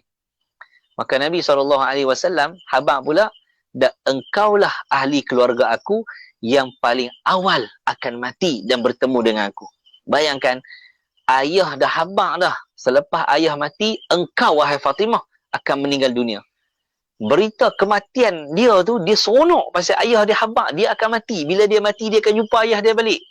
Maka Nabi SAW habaq pula, engkaulah ahli keluarga aku yang paling awal akan mati dan bertemu dengan aku. Bayangkan, ayah dah habaq dah. Selepas ayah mati, engkau wahai Fatimah akan meninggal dunia. Berita kematian dia tu, dia seronok pasal ayah dia habaq, dia akan mati. Bila dia mati, dia akan jumpa ayah dia balik.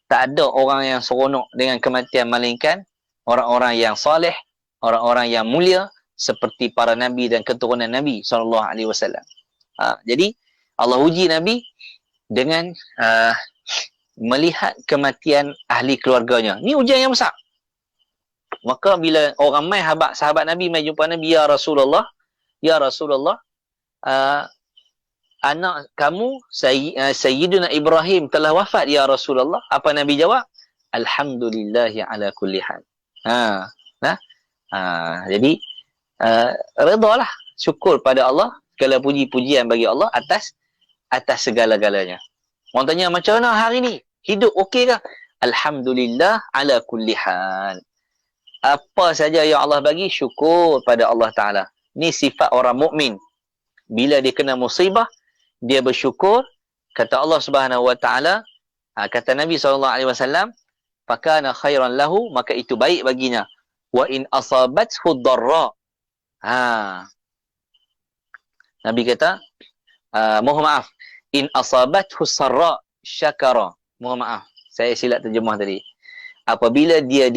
Tak ada orang yang seronok dengan kematian melainkan orang-orang yang soleh, orang-orang yang mulia seperti para nabi dan keturunan Nabi SAW. Jadi Allah uji Nabi dengan melihat kematian ahli keluarganya. Ni ujian yang besar. Maka bila orang mai sahabat Nabi mai jumpa Nabi, ya Rasulullah, anak kamu Sayyidina Ibrahim telah wafat ya Rasulullah. Apa Nabi jawab? Alhamdulillahi ala kulli hal. Jadi redalah, syukur pada Allah, segala puji-pujian bagi Allah atas segala-galanya. Orang tanya, macam mana hari ni? Hidup okey ke? Alhamdulillah ala kulli hal. Apa saja yang Allah bagi, syukur pada Allah Ta'ala. Ni sifat orang mukmin. Bila dia kena musibah, dia bersyukur. Kata Allah Subhanahu Wa Ta'ala, kata Nabi SAW, fakana khairan lahu, maka itu baik baginya. Wa in asabathu dharra. Nabi kata, mohon maaf, in asabathu sarra syakara. Mohon maaf, saya silap terjemah tadi. Apabila dia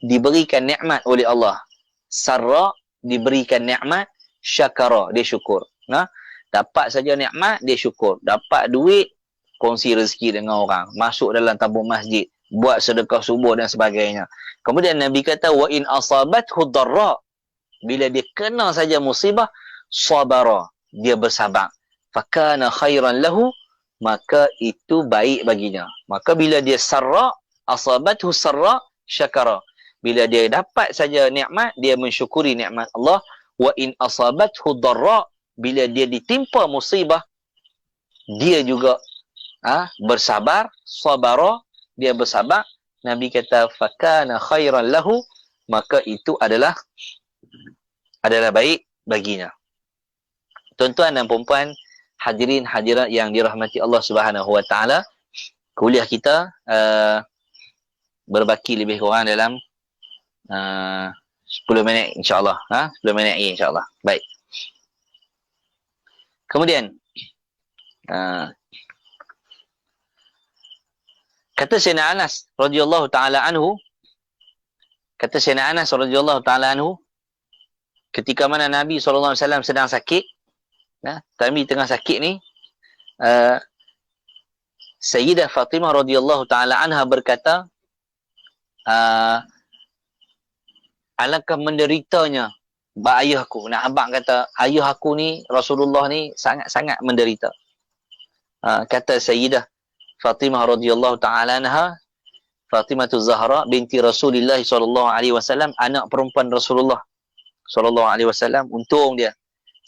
diberikan nikmat oleh Allah, sarra, diberikan nikmat, syakara, dia syukur. Dapat saja nikmat, dia syukur. Dapat duit, kongsi rezeki dengan orang. Masuk dalam tabung masjid, buat sedekah subuh dan sebagainya. Kemudian Nabi kata, wa in asabathu dharra, bila dia kena saja musibah, sabara, dia bersabar. Fakana khairan lahu, maka itu baik baginya. Maka bila dia sarra, asabathu sarra syakara. Bila dia dapat saja nikmat, dia mensyukuri nikmat Allah. Wa in asabathu dharra, bila dia ditimpa musibah, dia juga bersabar, sabara, dia bersabar. Nabi kata fakana khairan lahu, maka itu adalah baik baginya. Tuan-tuan dan puan-puan, hadirin hadirat yang dirahmati Allah Subhanahu wa taala, kuliah kita berbaki lebih kurang dalam 10 minit insya-Allah, 10 minit lagi insya-Allah. Baik. Kemudian kata Sayyidina Anas radhiyallahu taala anhu, ketika mana Nabi SAW sedang sakit, Nabi tengah sakit ni, Sayyidah Fatimah radhiyallahu taala anha berkata, alangkah menderitanya ayahku. Nak abang kata, ayah aku ni, Rasulullah ni sangat-sangat menderita. Kata Sayyidah Fatimah radhiyallahu taala anha, Fatimatu Zahra binti Rasulullah sallallahu alaihi wasallam, anak perempuan Rasulullah sallallahu alaihi wasallam. Untung dia,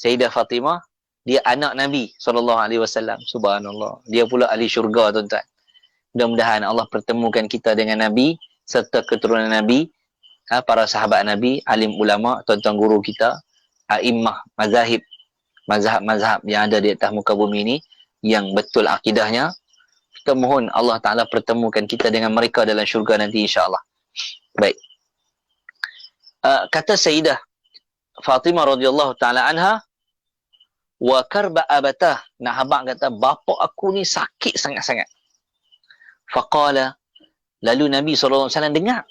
Sayyidah Fatimah, dia anak Nabi sallallahu alaihi wasallam. Subhanallah. Dia pula ahli syurga, tuan-tuan. Mudah-mudahan Allah pertemukan kita dengan Nabi serta keturunan Nabi, para sahabat Nabi, alim ulama, tuan-tuan guru kita, a'immah mazhab yang ada di atas muka bumi ini yang betul akidahnya. Kita mohon Allah Ta'ala pertemukan kita dengan mereka dalam syurga nanti insya-Allah. Baik. Kata Sayyidah Fatimah radhiyallahu ta'ala anha, wa karba abatah, nak habaq kata, bapa aku ni sakit sangat-sangat. Faqala, lalu Nabi SAW dengar.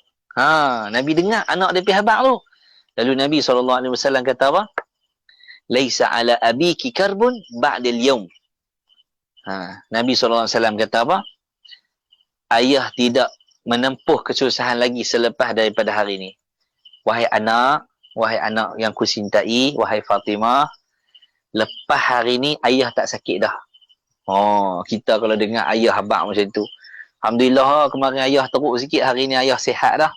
Nabi dengar anak dia pergi habaq tu. Lalu Nabi SAW kata apa? Laisa ala abiki karbun ba'dal yaum. Nabi SAW kata apa? Ayah tidak menempuh kesusahan lagi selepas daripada hari ini. Wahai anak yang kusintai, wahai Fatimah, lepas hari ni ayah tak sakit dah. Kita kalau dengar ayah habaq macam tu, alhamdulillah, kemarin ayah teruk sikit, hari ni ayah sihat dah.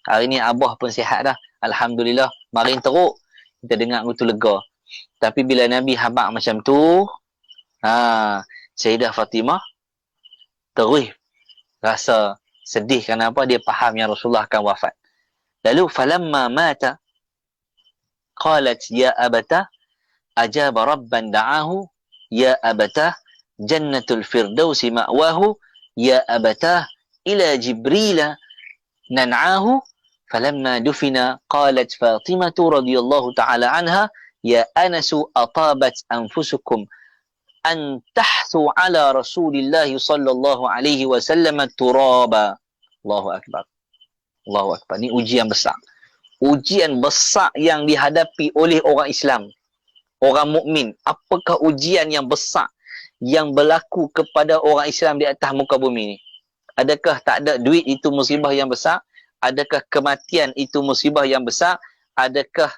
Hari ni abah pun sihat dah. Alhamdulillah, marin teruk, kita dengar itu lega. Tapi bila Nabi habaq macam tu, Sayyidah Fatimah terus rasa sedih. Kenapa? Dia faham yang Rasulullah akan wafat. Lalu falamma mata qalat ya abata ajaba rabban da'ahu ya abata jannatul firdausi ma'wahu ya abata ila jibrila nan'ahu. Falamma dufina qalat Fatimatu radhiyallahu ta'ala anha ya anasu atabat anfusukum an tahsu ala Rasulillah sallallahu alaihi wasallam turaba. Allahu akbar. Allahu akbar. Ni ujian besar. Ujian besar yang dihadapi oleh orang Islam, orang mukmin. Apakah ujian yang besar yang berlaku kepada orang Islam di atas muka bumi ni? Adakah tak ada duit itu musibah yang besar? Adakah kematian itu musibah yang besar? Adakah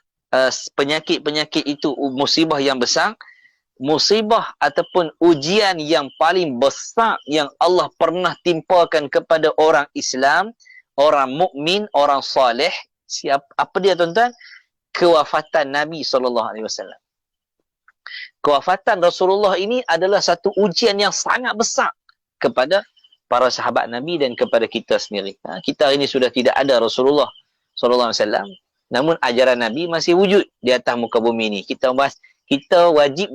penyakit-penyakit itu musibah yang besar? Musibah ataupun ujian yang paling besar yang Allah pernah timpakan kepada orang Islam, orang mukmin, orang soleh, apa dia, tuan-tuan? Kewafatan Nabi SAW. Kewafatan Rasulullah ini adalah satu ujian yang sangat besar kepada para sahabat Nabi dan kepada kita sendiri. Kita ini sudah tidak ada Rasulullah SAW, namun ajaran Nabi masih wujud di atas muka bumi ini. Kita wajib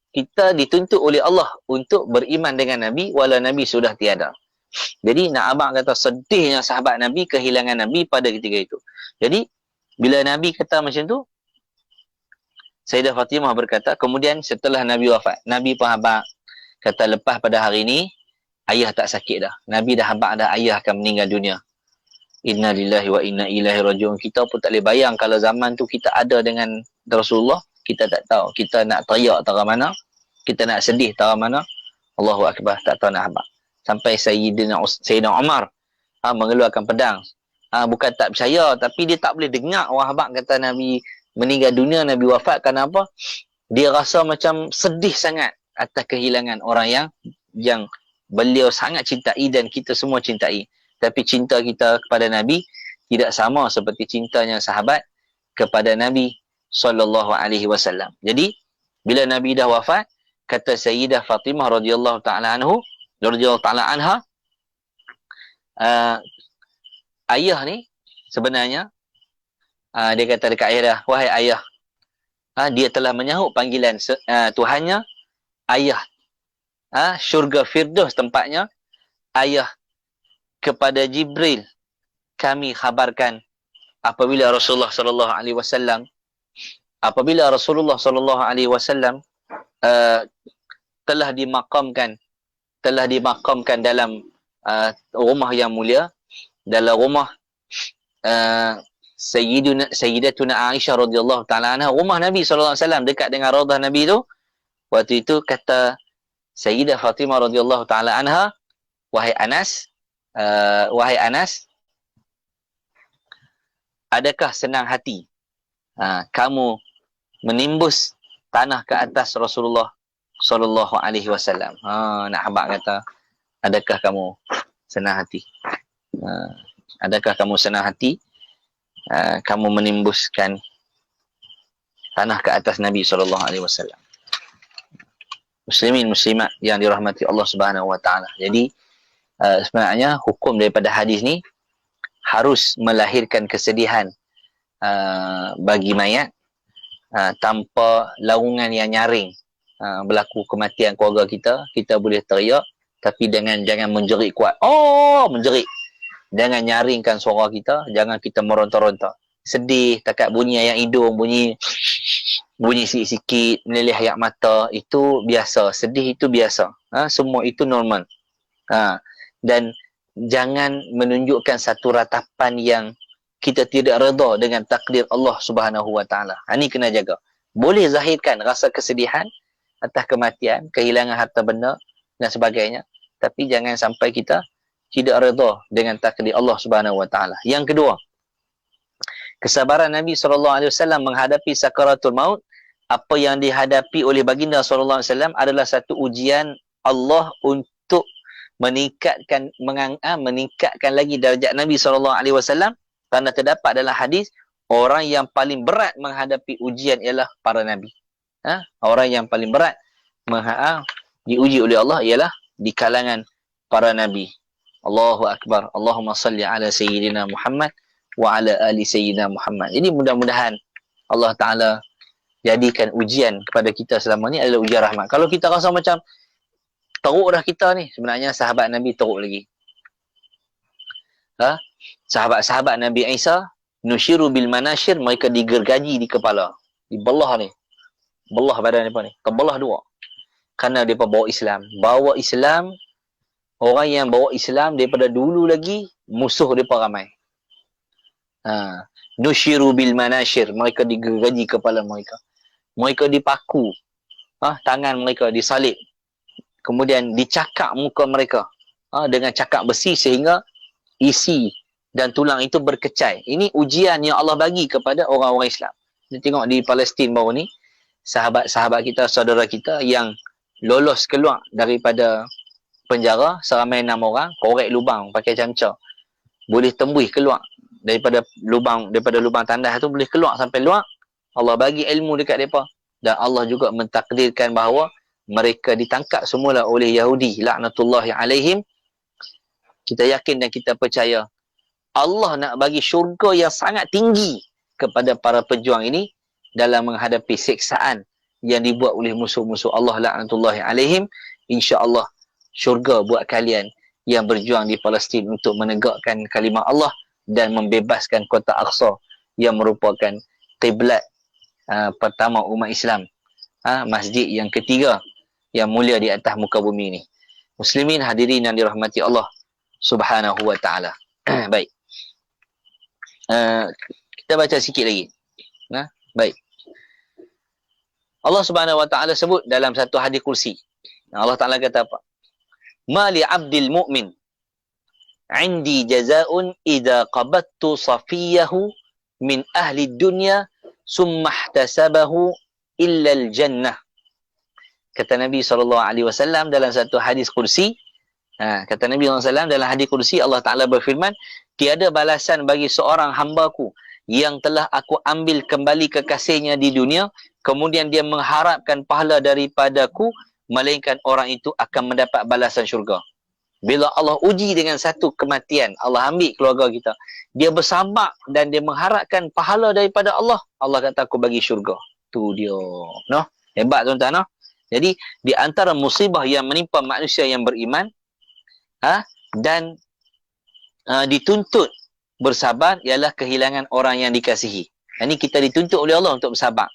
kita dituntut oleh Allah untuk beriman dengan Nabi walau Nabi sudah tiada. Jadi nak abang kata sedihnya sahabat Nabi kehilangan Nabi pada ketika itu. Jadi bila Nabi kata macam tu, Sayyidah Fatimah berkata, kemudian setelah Nabi wafat, Nabi pun habaq kata lepas pada hari ini ayah tak sakit dah. Nabi dah habaq dah ayah akan meninggal dunia. Inna lillahi wa inna ilaihi raji'un. Kita pun tak boleh bayang kalau zaman tu kita ada dengan Rasulullah. Kita tak tahu. Kita nak teriak tara mana. Kita nak sedih tara mana. Allahu Akbar. Tak tahu nak habaq. Sampai Sayyidina Umar mengeluarkan pedang. Bukan tak percaya, tapi dia tak boleh dengar orang habaq kata Nabi meninggal dunia, Nabi wafat. Kenapa? Dia rasa macam sedih sangat atas kehilangan orang yang beliau sangat cintai dan kita semua cintai. Tapi cinta kita kepada Nabi tidak sama seperti cintanya sahabat kepada Nabi sallallahu alaihi wasallam. Jadi bila Nabi dah wafat, kata Sayyidah Fatimah radhiyallahu taala anha, ayah ni sebenarnya Dia kata dekat ayah dia, wahai ayah, dia telah menyahut panggilan Tuhannya, ayah. Syurga Firdaus tempatnya, ayah. Kepada Jibril kami khabarkan apabila Rasulullah sallallahu alaihi wasallam telah dimakamkan dalam rumah yang mulia, dalam rumah Sayyidatuna Aisyah radhiyallahu taala anha, rumah Nabi sallallahu alaihi wasallam dekat dengan raudhah Nabi tu. Waktu itu kata Sayyidah Fatimah radhiyallahu taala anha, wahai Anas, adakah senang hati kamu menimbus tanah ke atas Rasulullah sallallahu alaihi wasallam? Nak habaq kata, adakah kamu senang hati? Adakah kamu senang hati kamu menimbuskan tanah ke atas Nabi sallallahu alaihi wasallam? Muslimin muslimat yang dirahmati Allah Subhanahu wa taala. Jadi sebenarnya hukum daripada hadis ni harus melahirkan kesedihan bagi mayat tanpa laungan yang nyaring. Berlaku kematian keluarga kita boleh teriak, tapi jangan menjerit kuat. Menjerit. Jangan nyaringkan suara kita, jangan kita meronta-ronta. Sedih, takat bunyi ayam hidung, bunyi sikit-sikit, meleleh air mata, itu biasa. Sedih itu biasa. Semua itu normal. Dan jangan menunjukkan satu ratapan yang kita tidak redha dengan takdir Allah Subhanahu wa taala. Ini kena jaga. Boleh zahirkan rasa kesedihan atas kematian, kehilangan harta benda dan sebagainya, tapi jangan sampai kita tidak redha dengan takdir Allah Subhanahu wa taala. Yang kedua, kesabaran Nabi sallallahu alaihi wasallam menghadapi sakaratul maut. Apa yang dihadapi oleh baginda sallallahu alaihi wasallam adalah satu ujian Allah untuk meningkatkan lagi darjat Nabi SAW, kerana terdapat dalam hadis orang yang paling berat menghadapi ujian ialah para Nabi. Orang yang paling berat diuji oleh Allah ialah di kalangan para Nabi. Allahu Akbar. Allahumma salli ala Sayyidina Muhammad wa ala ali Sayyidina Muhammad. Jadi mudah-mudahan Allah Ta'ala jadikan ujian kepada kita selama ni adalah ujian rahmat. Kalau kita rasa macam teruk dah kita ni, sebenarnya sahabat Nabi teruk lagi. Sahabat-sahabat Nabi Isa, nusyiru bil manashir, mereka digergaji di kepala, dibelah ni, belah badan mereka ni, terbelah dua, kerana mereka bawa Islam. Orang yang bawa Islam daripada dulu lagi, musuh mereka ramai. Nusyiru bil manashir, mereka digergaji kepala mereka dipaku, tangan mereka disalib, kemudian dicakak muka mereka dengan cakak besi sehingga isi dan tulang itu berkecai. Ini ujian yang Allah bagi kepada orang-orang Islam. Kita tengok di Palestin baru ni, sahabat-sahabat kita, saudara kita yang lolos keluar daripada penjara, seramai 6 orang, korek lubang pakai camca, boleh tembus keluar daripada lubang tandas tu, boleh keluar sampai luar. Allah bagi ilmu dekat mereka, dan Allah juga mentakdirkan bahawa mereka ditangkap semula oleh Yahudi laknatullahi alaihim. Kita yakin dan kita percaya Allah nak bagi syurga yang sangat tinggi kepada para pejuang ini dalam menghadapi siksaan yang dibuat oleh musuh-musuh Allah laknatullahi alaihim. InsyaAllah syurga buat kalian yang berjuang di Palestin untuk menegakkan kalimah Allah dan membebaskan kota Aqsa yang merupakan kiblat pertama umat Islam, masjid yang ketiga yang mulia di atas muka bumi ini. Muslimin hadirin yang dirahmati Allah Subhanahu wa taala. Baik. Kita baca sikit lagi. Baik. Allah Subhanahu wa taala sebut dalam satu hadis kursi. Allah Taala kata apa? Ma li 'abdil mu'min 'indi jazaa'un idza qabattu safiyahu min ahli dunya summa ihtasabahu illa al-jannah. Kata Nabi SAW dalam satu hadis kursi, kata Nabi SAW dalam hadis kursi, Allah Ta'ala berfirman, tiada balasan bagi seorang hambaku yang telah aku ambil kembali kekasihnya di dunia, kemudian dia mengharapkan pahala daripadaku, melainkan orang itu akan mendapat balasan syurga. Bila Allah uji dengan satu kematian, Allah ambil keluarga kita, dia bersabar dan dia mengharapkan pahala daripada Allah, Allah kata aku bagi syurga. Tu dia. Noh, hebat tuan-tuan, noh. Jadi di antara musibah yang menimpa manusia yang beriman, dan dituntut bersabar ialah kehilangan orang yang dikasihi. Ini kita dituntut oleh Allah untuk bersabar.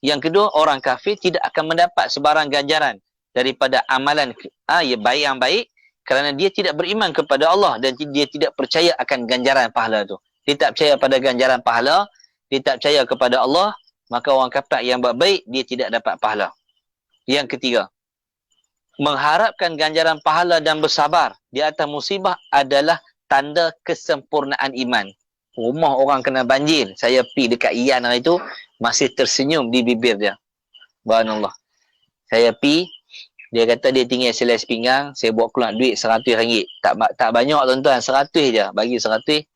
Yang kedua, orang kafir tidak akan mendapat sebarang ganjaran daripada amalan baik yang baik, kerana dia tidak beriman kepada Allah dan dia tidak percaya akan ganjaran pahala tu. Dia tak percaya pada ganjaran pahala, dia tak percaya kepada Allah, maka orang kafir yang buat baik, dia tidak dapat pahala. Yang ketiga, mengharapkan ganjaran pahala dan bersabar di atas musibah adalah tanda kesempurnaan iman. Rumah orang kena banjir, saya pergi dekat Ian hari tu, masih tersenyum di bibir dia. Subhanallah. Saya pergi, dia kata dia tinggal selai sepinggang, saya buat keluar duit RM100. Tak banyak tuan-tuan, 100 je. Bagi 100,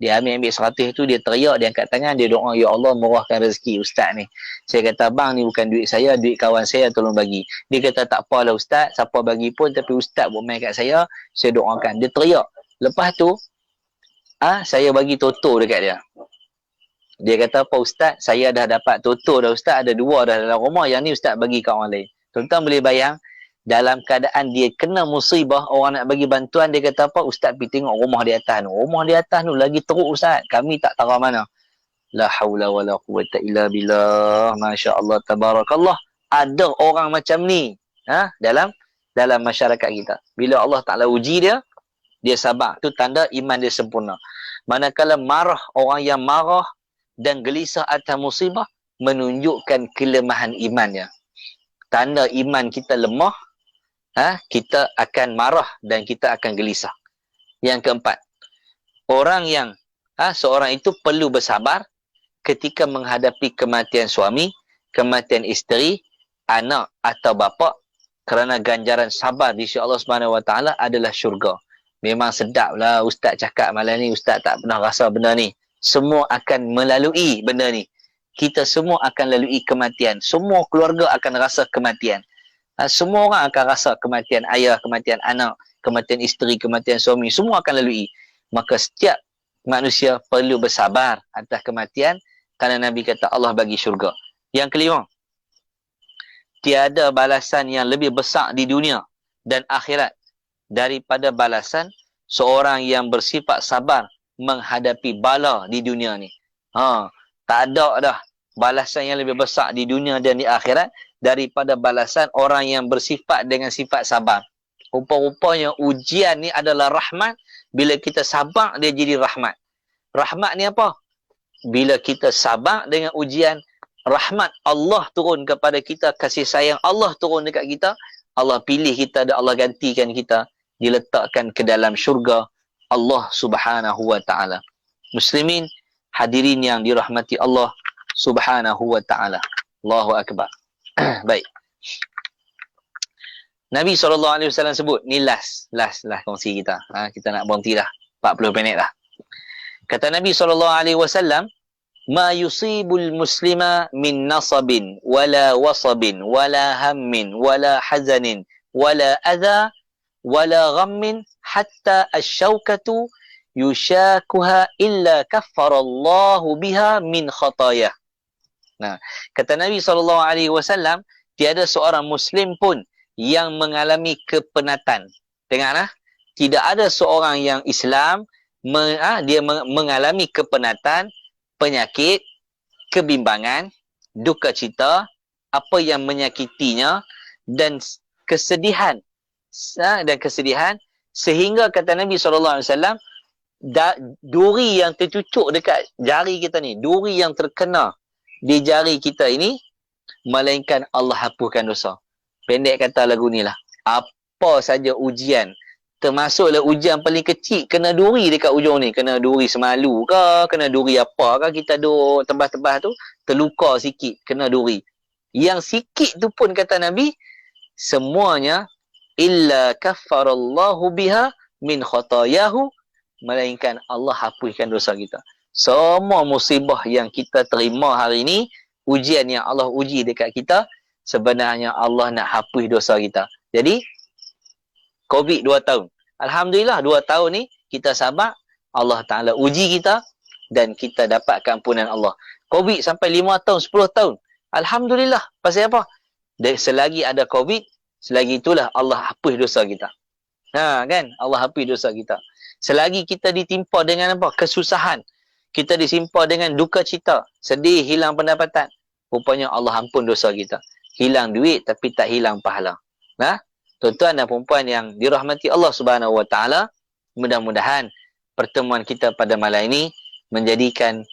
dia ambil 100 tu, dia teriak, dia angkat tangan, dia doa, ya Allah murahkan rezeki ustaz ni. Saya kata, bang ni bukan duit saya, duit kawan saya, tolong bagi. Dia kata, tak apalah ustaz, siapa bagi pun, tapi ustaz buat main kat saya doakan. Dia teriak. Lepas tu, saya bagi toto dekat dia. Dia kata, apa ustaz, saya dah dapat toto dah ustaz, ada 2 dah dalam rumah, yang ni ustaz bagi kat orang lain. Tuan-tuan boleh bayang, dalam keadaan dia kena musibah, orang nak bagi bantuan, dia kata apa, ustaz pergi tengok rumah di atas tu. Rumah di atas tu lagi teruk ustaz, kami tak tahu mana. La haula wa la quwata illa billah, Masya Allah, tabarakallah. Ada orang macam ni dalam masyarakat kita. Bila Allah Ta'ala uji dia, dia sabar. Itu tanda iman dia sempurna. Manakala marah, orang yang marah dan gelisah atas musibah, menunjukkan kelemahan imannya. Tanda iman kita lemah, kita akan marah dan kita akan gelisah. Yang keempat, orang yang seorang itu perlu bersabar ketika menghadapi kematian suami, kematian isteri, anak atau bapa, kerana ganjaran sabar di sisi Allah Subhanahu Wa Taala adalah syurga. Memang sedaplah ustaz cakap malam ni, ustaz tak pernah rasa benda ni. Semua akan melalui benda ni. Kita semua akan lalui kematian. Semua keluarga akan rasa kematian. Semua orang akan rasa kematian ayah, kematian anak, kematian isteri, kematian suami. Semua akan lalui. Maka setiap manusia perlu bersabar atas kematian, kerana Nabi kata Allah bagi syurga. Yang kelima, tiada balasan yang lebih besar di dunia dan akhirat daripada balasan seorang yang bersifat sabar menghadapi bala di dunia ni. Tak ada dah balasan yang lebih besar di dunia dan di akhirat daripada balasan orang yang bersifat dengan sifat sabar. Rupa-rupanya ujian ni adalah rahmat. Bila kita sabar, dia jadi rahmat. Rahmat ni apa? Bila kita sabar dengan ujian, rahmat Allah turun kepada kita, kasih sayang Allah turun dekat kita, Allah pilih kita dan Allah gantikan kita, diletakkan ke dalam syurga Allah Subhanahu Wa Ta'ala. Muslimin, hadirin yang dirahmati Allah Subhanahu Wa Ta'ala. Allahu Akbar. Baik. Nabi SAW sebut, ni last kongsi kita. Kita nak berhenti dah. 40 minit dah. Kata Nabi SAW, ma yusibul muslima min nasabin, wala wasabin, wala hammin, wala hazanin, wala adha, wala ghammin, hatta asyawkatu yushakuha illa kaffarallahu biha min khatayah. Nah, kata Nabi SAW, tiada seorang Muslim pun yang mengalami kepenatan. Dengar, tidak ada seorang yang Islam dia mengalami kepenatan, penyakit, kebimbangan, duka cita, apa yang menyakitinya dan kesedihan, sehingga kata Nabi SAW, duri yang tercucuk dekat jari kita ni, duri yang terkena di jari kita ini, melainkan Allah hapuskan dosa. Pendek kata lagu ni lah, apa saja ujian, termasuklah ujian paling kecil, kena duri dekat ujung ni, kena duri semalu ke, kena duri apa ke, kita duk tebas-tebas tu, terluka sikit, kena duri. Yang sikit tu pun kata Nabi, semuanya illa kaffarallahu biha min khatayahu, melainkan Allah hapuskan dosa kita. Semua musibah yang kita terima hari ini, ujian yang Allah uji dekat kita, sebenarnya Allah nak hapus dosa kita. Jadi, COVID 2 tahun. Alhamdulillah 2 tahun ni kita sabar, Allah Ta'ala uji kita dan kita dapat keampunan Allah. Covid sampai 5 tahun, 10 tahun. Alhamdulillah. Pasal apa? Selagi ada Covid, selagi itulah Allah hapus dosa kita. Kan? Allah hapus dosa kita. Selagi kita ditimpa dengan apa? Kesusahan. Kita disimpa dengan duka cita, sedih, hilang pendapatan. Rupanya Allah ampun dosa kita. Hilang duit tapi tak hilang pahala. Tuan-tuan dan perempuan yang dirahmati Allah Subhanahu Wa Taala, mudah-mudahan pertemuan kita pada malam ini menjadikan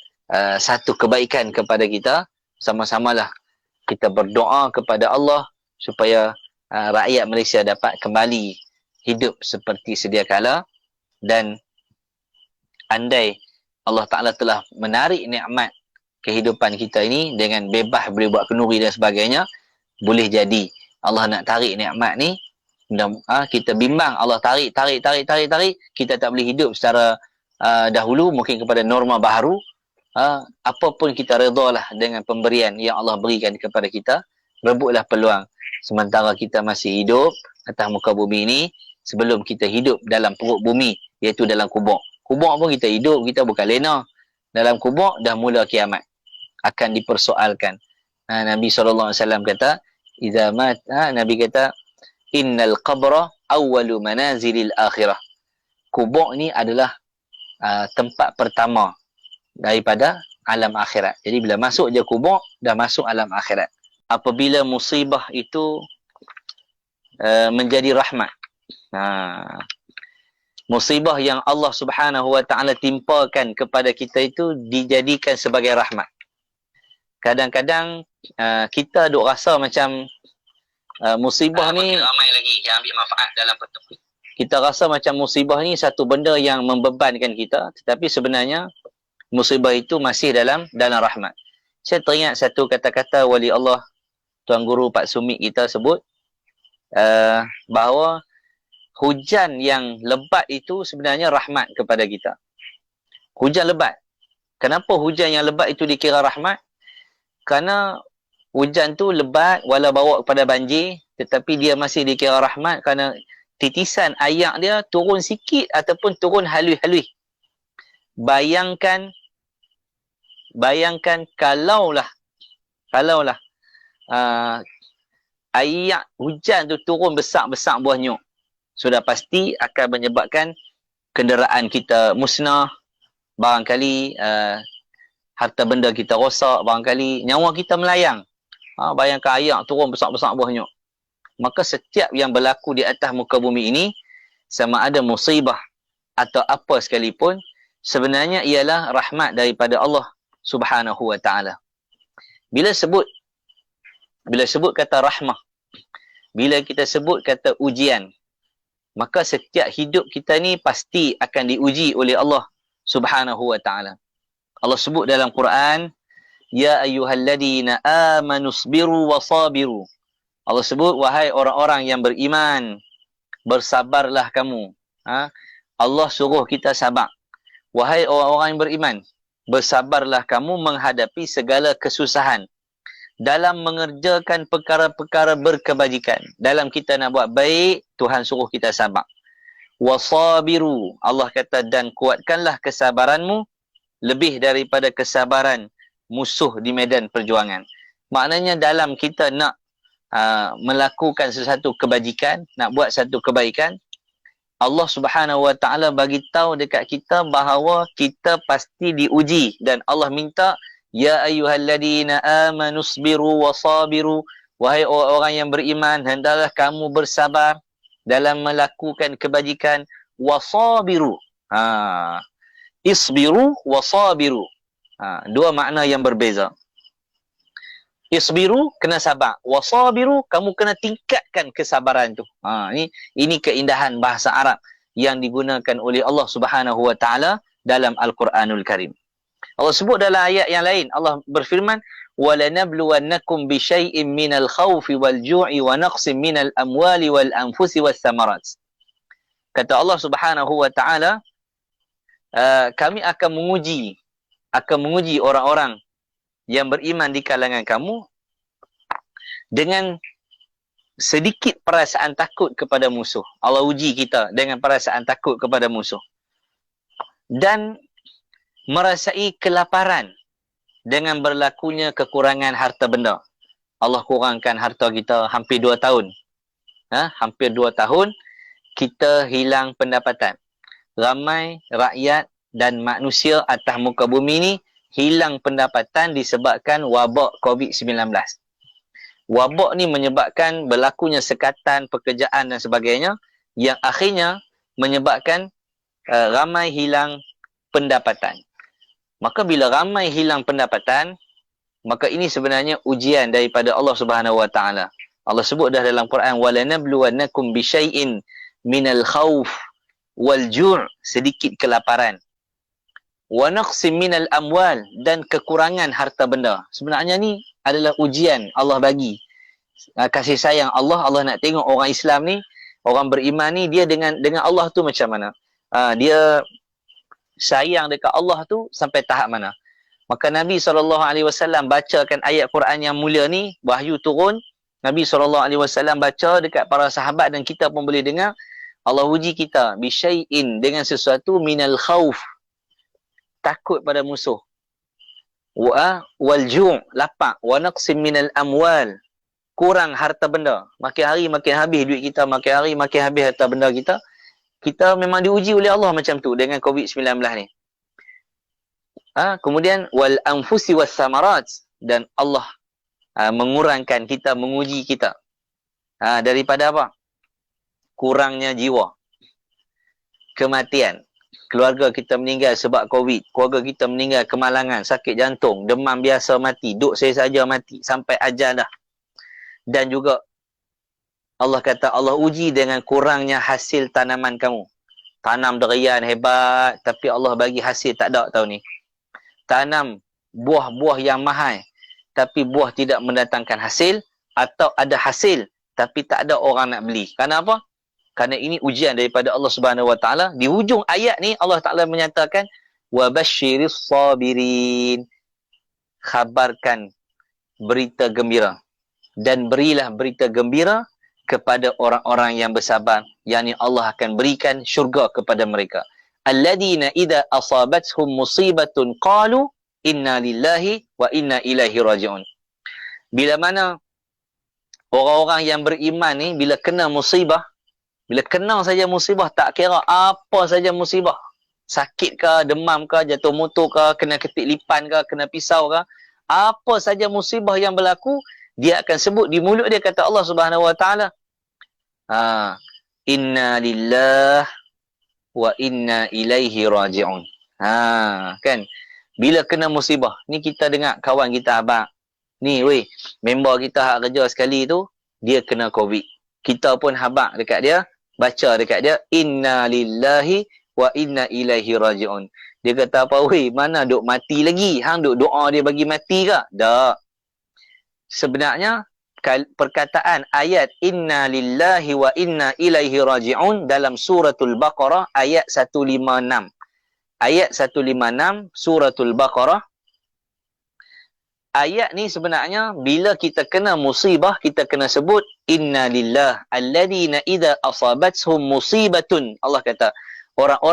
satu kebaikan kepada kita. Sama-samalah kita berdoa kepada Allah supaya rakyat Malaysia dapat kembali hidup seperti sedia kala, dan andai Allah Ta'ala telah menarik nikmat kehidupan kita ini dengan bebas boleh buat kenduri dan sebagainya, boleh jadi Allah nak tarik nikmat ni, kita bimbang Allah tarik, kita tak boleh hidup secara dahulu, mungkin kepada norma baharu. Apapun kita redalah dengan pemberian yang Allah berikan kepada kita, rebutlah peluang sementara kita masih hidup atas muka bumi ini, sebelum kita hidup dalam perut bumi, iaitu dalam kubur. Kubur pun kita hidup, kita bukan lena. Dalam kubur dah mula kiamat, akan dipersoalkan. Nabi SAW kata, Nabi kata, innal qabra awwalu manazilil akhirah. Kubur ni adalah tempat pertama daripada alam akhirat. Jadi bila masuk je kubur, dah masuk alam akhirat. Apabila musibah itu menjadi rahmat, musibah yang Allah Subhanahu Wa Taala timpakan kepada kita itu dijadikan sebagai rahmat. Kadang-kadang kita duk rasa macam musibah ni ramai lagi yang ambil manfaat dalam pertemuan. Kita rasa macam musibah ni satu benda yang membebankan kita, tetapi sebenarnya musibah itu masih dalam rahmat. Saya teringat satu kata-kata wali Allah Tuan Guru Pak Sumit kita sebut, bahawa hujan yang lebat itu sebenarnya rahmat kepada kita. Hujan lebat. Kenapa hujan yang lebat itu dikira rahmat? Kerana hujan tu lebat walau bawa kepada banjir, tetapi dia masih dikira rahmat kerana titisan air dia turun sikit ataupun turun halus-halus. Bayangkan kalaulah air hujan tu turun besar-besar buah nyok, sudah pasti akan menyebabkan kenderaan kita musnah, barangkali harta benda kita rosak, barangkali nyawa kita melayang. Bayangkan air turun besar-besar buah nyok. Maka setiap yang berlaku di atas muka bumi ini, sama ada musibah atau apa sekalipun, sebenarnya ialah rahmat daripada Allah Subhanahu Wa Taala. Bila sebut kata rahmah, bila kita sebut kata ujian, maka setiap hidup kita ni pasti akan diuji oleh Allah Subhanahu Wa Taala. Allah sebut dalam Quran, ya ayyuhalladzina amanu sabiru wa sabiru. Allah sebut, wahai orang-orang yang beriman, bersabarlah kamu. Allah suruh kita sabar. Wahai orang-orang yang beriman, bersabarlah kamu menghadapi segala kesusahan dalam mengerjakan perkara-perkara berkebajikan. Dalam kita nak buat baik, Tuhan suruh kita sabar. Wasabiru, Allah kata, dan kuatkanlah kesabaranmu lebih daripada kesabaran musuh di medan perjuangan. Maknanya dalam kita nak melakukan sesuatu kebajikan, nak buat satu kebaikan, Allah Subhanahu Wa Taala bagi tahu dekat kita bahawa kita pasti diuji, dan Allah minta, ya ayyuhalladzina amanu sabiru wa sabiru, wahai orang yang beriman, hendaklah kamu bersabar dalam melakukan kebajikan. Wasabiru, isbiru wasabiru, dua makna yang berbeza. Isbiru, kena sabar. Wasabiru, kamu kena tingkatkan kesabaran tu. Ini keindahan bahasa Arab yang digunakan oleh Allah Subhanahu Wa Taala dalam Al-Quranul Karim. Allah sebut dalam ayat yang lain, Allah berfirman, وَلَنَبْلُوَنَّكُمْ بِشَيْءٍ مِّنَ الْخَوْفِ وَالْجُوعِ وَنَقْصٍ مِّنَ الْأَمْوَالِ وَالْأَنفُسِ وَالثَّمَرَاتِ. Kata Allah Subhanahu Wa Taala, kami akan menguji orang-orang yang beriman di kalangan kamu dengan sedikit perasaan takut kepada musuh. Allah uji kita dengan perasaan takut kepada musuh. Dan merasai kelaparan dengan berlakunya kekurangan harta benda. Allah kurangkan harta kita hampir 2 tahun. Hampir 2 tahun kita hilang pendapatan. Ramai rakyat dan manusia atas muka bumi ni hilang pendapatan disebabkan wabak COVID-19. Wabak ni menyebabkan berlakunya sekatan pekerjaan dan sebagainya yang akhirnya menyebabkan ramai hilang pendapatan. Maka bila ramai hilang pendapatan, maka ini sebenarnya ujian daripada Allah Subhanahu Wa Taala. Allah sebut dah dalam Quran, walanabluwannakum bisyai'in minal khauf wal ju', sedikit kelaparan, wa naqsim minal amwal, dan kekurangan harta benda. Sebenarnya ni adalah ujian Allah bagi. Kasih sayang Allah nak tengok orang Islam ni, orang beriman ni, dia dengan Allah tu macam mana. Dia sayang dekat Allah tu sampai tahap mana. Maka Nabi SAW bacakan ayat Quran yang mulia ni, wahyu turun, Nabi SAW baca dekat para sahabat dan kita pun boleh dengar. Allah uji kita bisyai'in, dengan sesuatu, minal khauf, takut pada musuh, wal ju', lapar, wa naqsim minal amwal, kurang harta benda. Makin hari makin habis duit kita, makin hari makin habis harta benda kita. Kita memang diuji oleh Allah macam tu dengan COVID-19 ni. Kemudian wal anfusi was samarat, dan Allah mengurangkan kita, menguji kita daripada apa? Kurangnya jiwa, kematian. Keluarga kita meninggal sebab COVID, keluarga kita meninggal kemalangan, sakit jantung, demam biasa mati, duk saya saja mati, sampai ajal dah. Dan juga Allah kata Allah uji dengan kurangnya hasil tanaman kamu. Tanam durian hebat, tapi Allah bagi hasil tak ada tahun ni. Tanam buah-buah yang mahal, tapi buah tidak mendatangkan hasil, atau ada hasil tapi tak ada orang nak beli. Kenapa? Kerana ini ujian daripada Allah Subhanahu Wa Taala. Di hujung ayat ni Allah Taala menyatakan wa basyiris sabirin, khabarkan berita gembira dan berilah berita gembira kepada orang-orang yang bersabar, yakni Allah akan berikan syurga kepada mereka. Alladina idza asabathum musibatun qalu inna lillahi wa inna ilaihi raji'un. Bila mana orang-orang yang beriman ni, bila kena musibah, bila kena saja musibah, tak kira apa saja musibah, sakit ke, demam ke, jatuh motor ke, kena ketik lipan ke, kena pisau ke, apa saja musibah yang berlaku, dia akan sebut di mulut dia, kata Allah Subhanahu Wa Taala, inna lillah wa inna ilaihi raji'un. Kan? Bila kena musibah, ni kita dengar kawan kita abang, ni weh, member kita hak kerja sekali tu, dia kena COVID. Kita pun habaq dekat dia, baca dekat dia, inna lillahi wa inna ilaihi raji'un. Dia kata apa, weh, mana duk mati lagi? Hang duk doa dia bagi mati ke? Tak. Sebenarnya, perkataan ayat inna lillahi wa inna ilaihi raji'un dalam suratul Baqarah ayat 156. Ayat 156 suratul Baqarah. Ayat ni sebenarnya bila kita kena musibah, kita kena sebut inna lillah alladhina idza asabathum musibatun. Allah kata orang-orang